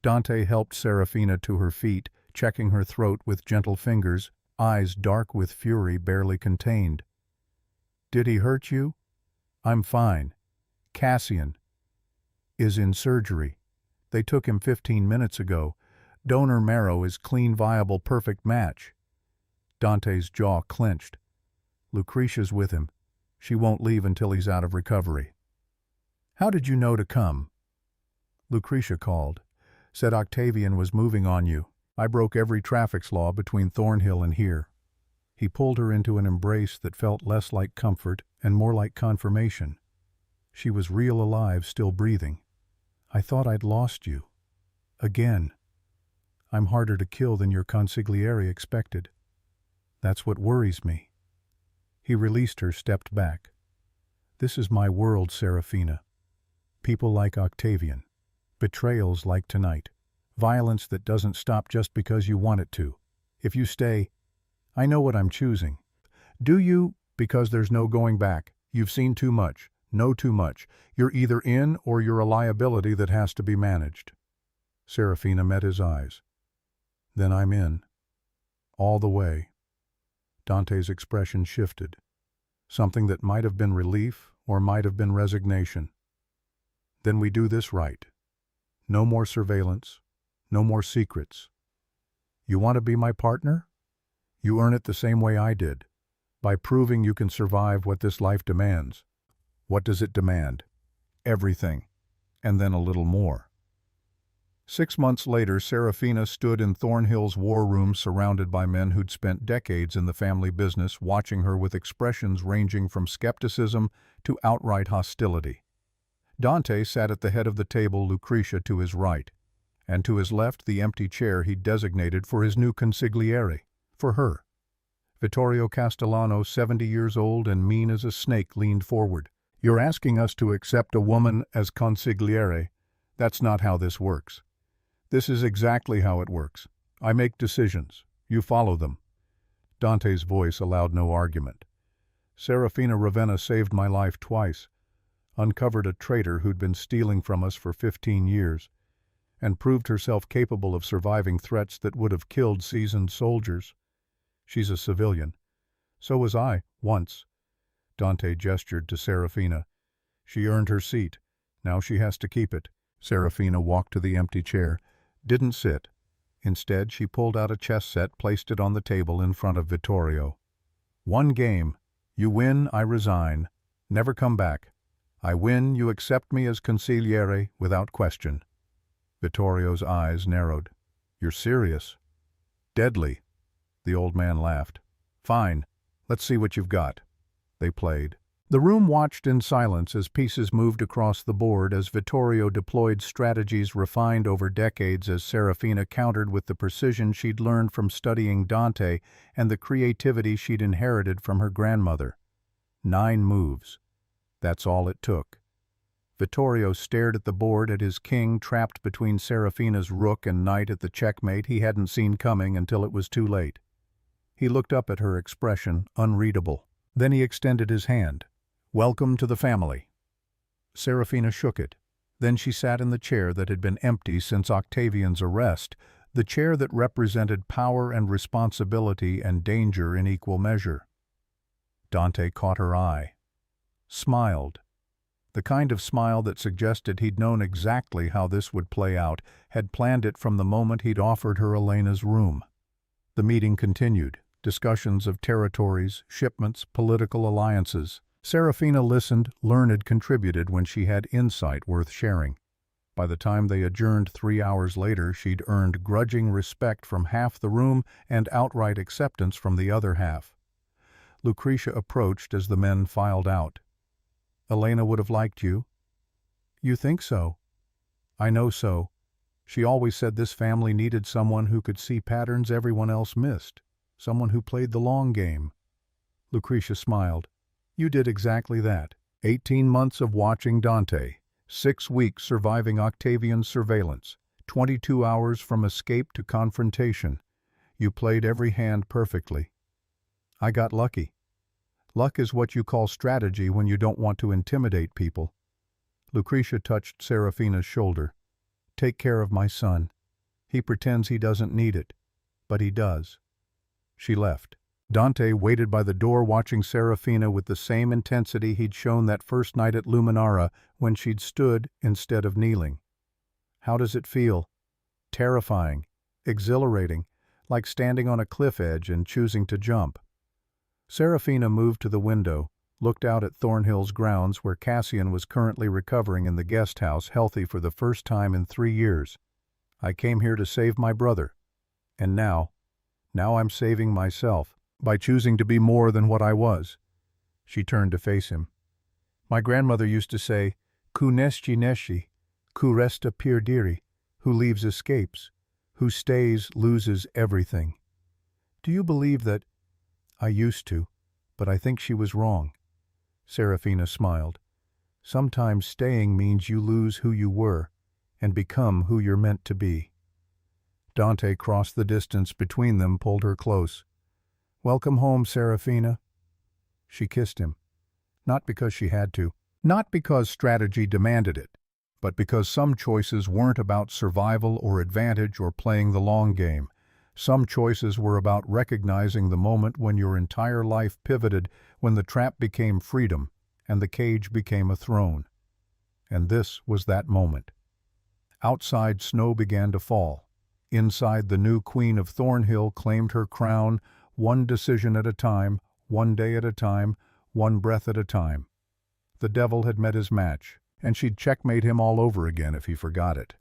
Dante helped Serafina to her feet, checking her throat with gentle fingers, eyes dark with fury barely contained. Did he hurt you? I'm fine. Cassian is in surgery. They took him 15 minutes ago. Donor marrow is clean, viable, perfect match. Dante's jaw clenched. Lucretia's with him. She won't leave until he's out of recovery. How did you know to come? Lucretia called. Said Octavian was moving on you. I broke every traffic law between Thornhill and here. He pulled her into an embrace that felt less like comfort and more like confirmation. She was real alive, still breathing. I thought I'd lost you. Again. I'm harder to kill than your consigliere expected. That's what worries me. He released her, stepped back. This is my world, Serafina. People like Octavian. Betrayals like tonight. Violence that doesn't stop just because you want it to. If you stay, I know what I'm choosing. Do you? Because there's no going back. You've seen too much. Know too much. You're either in or you're a liability that has to be managed. Serafina met his eyes. Then I'm in. All the way. Dante's expression shifted. Something that might have been relief or might have been resignation. Then we do this right. No more surveillance. No more secrets. You want to be my partner? You earn it the same way I did, by proving you can survive what this life demands. What does it demand? Everything, and then a little more. 6 months later, Serafina stood in Thornhill's war room surrounded by men who'd spent decades in the family business, watching her with expressions ranging from skepticism to outright hostility. Dante sat at the head of the table, Lucretia to his right, and to his left the empty chair he'd designated for his new consigliere, for her. Vittorio Castellano, 70 years old and mean as a snake, leaned forward. You're asking us to accept a woman as consigliere. That's not how this works. This is exactly how it works. I make decisions. You follow them. Dante's voice allowed no argument. Serafina Ravenna saved my life twice, uncovered a traitor who'd been stealing from us for 15 years, and proved herself capable of surviving threats that would have killed seasoned soldiers. She's a civilian. So was I, once. Dante gestured to Serafina. She earned her seat. Now she has to keep it. Serafina walked to the empty chair. Didn't sit. Instead, she pulled out a chess set, placed it on the table in front of Vittorio. One game. You win, I resign. Never come back. I win, you accept me as consigliere without question. Vittorio's eyes narrowed. You're serious? Deadly. The old man laughed. Fine. Let's see what you've got. They played. The room watched in silence as pieces moved across the board, as Vittorio deployed strategies refined over decades, as Serafina countered with the precision she'd learned from studying Dante and the creativity she'd inherited from her grandmother. 9 moves. That's all it took. Vittorio stared at the board, at his king trapped between Serafina's rook and knight, at the checkmate he hadn't seen coming until it was too late. He looked up at her, expression unreadable. Then he extended his hand. Welcome to the family. Serafina shook it. Then she sat in the chair that had been empty since Octavian's arrest, the chair that represented power and responsibility and danger in equal measure. Dante caught her eye. Smiled. The kind of smile that suggested he'd known exactly how this would play out, had planned it from the moment he'd offered her Elena's room. The meeting continued. Discussions of territories, shipments, political alliances. Serafina listened, learned, contributed when she had insight worth sharing. By the time they adjourned 3 hours later, she'd earned grudging respect from half the room and outright acceptance from the other half. Lucretia approached as the men filed out. Elena would have liked you. You think so? I know so. She always said this family needed someone who could see patterns everyone else missed, someone who played the long game. Lucretia smiled. You did exactly that. 18 months of watching Dante, 6 weeks surviving Octavian's surveillance, 22 hours from escape to confrontation. You played every hand perfectly. I got lucky. Luck is what you call strategy when you don't want to intimidate people. Lucretia touched Serafina's shoulder. Take care of my son. He pretends he doesn't need it, but he does. She left. Dante waited by the door, watching Serafina with the same intensity he'd shown that first night at Luminara when she'd stood instead of kneeling. How does it feel? Terrifying, exhilarating, like standing on a cliff edge and choosing to jump. Serafina moved to the window, looked out at Thornhill's grounds where Cassian was currently recovering in the guest house, healthy for the first time in 3 years. I came here to save my brother. And now I'm saving myself, by choosing to be more than what I was. She turned to face him. My grandmother used to say, "Ku nesci nesci, ku resta perdere," who leaves escapes, who stays loses everything. Do you believe that? I used to, but I think she was wrong. Serafina smiled. Sometimes staying means you lose who you were and become who you're meant to be. Dante crossed the distance between them, pulled her close. Welcome home, Serafina. She kissed him, not because she had to, not because strategy demanded it, but because some choices weren't about survival or advantage or playing the long game. Some choices were about recognizing the moment when your entire life pivoted, when the trap became freedom and the cage became a throne. And this was that moment. Outside, snow began to fall. Inside, the new Queen of Thornhill claimed her crown, one decision at a time, one day at a time, one breath at a time. The devil had met his match, and she'd checkmate him all over again if he forgot it.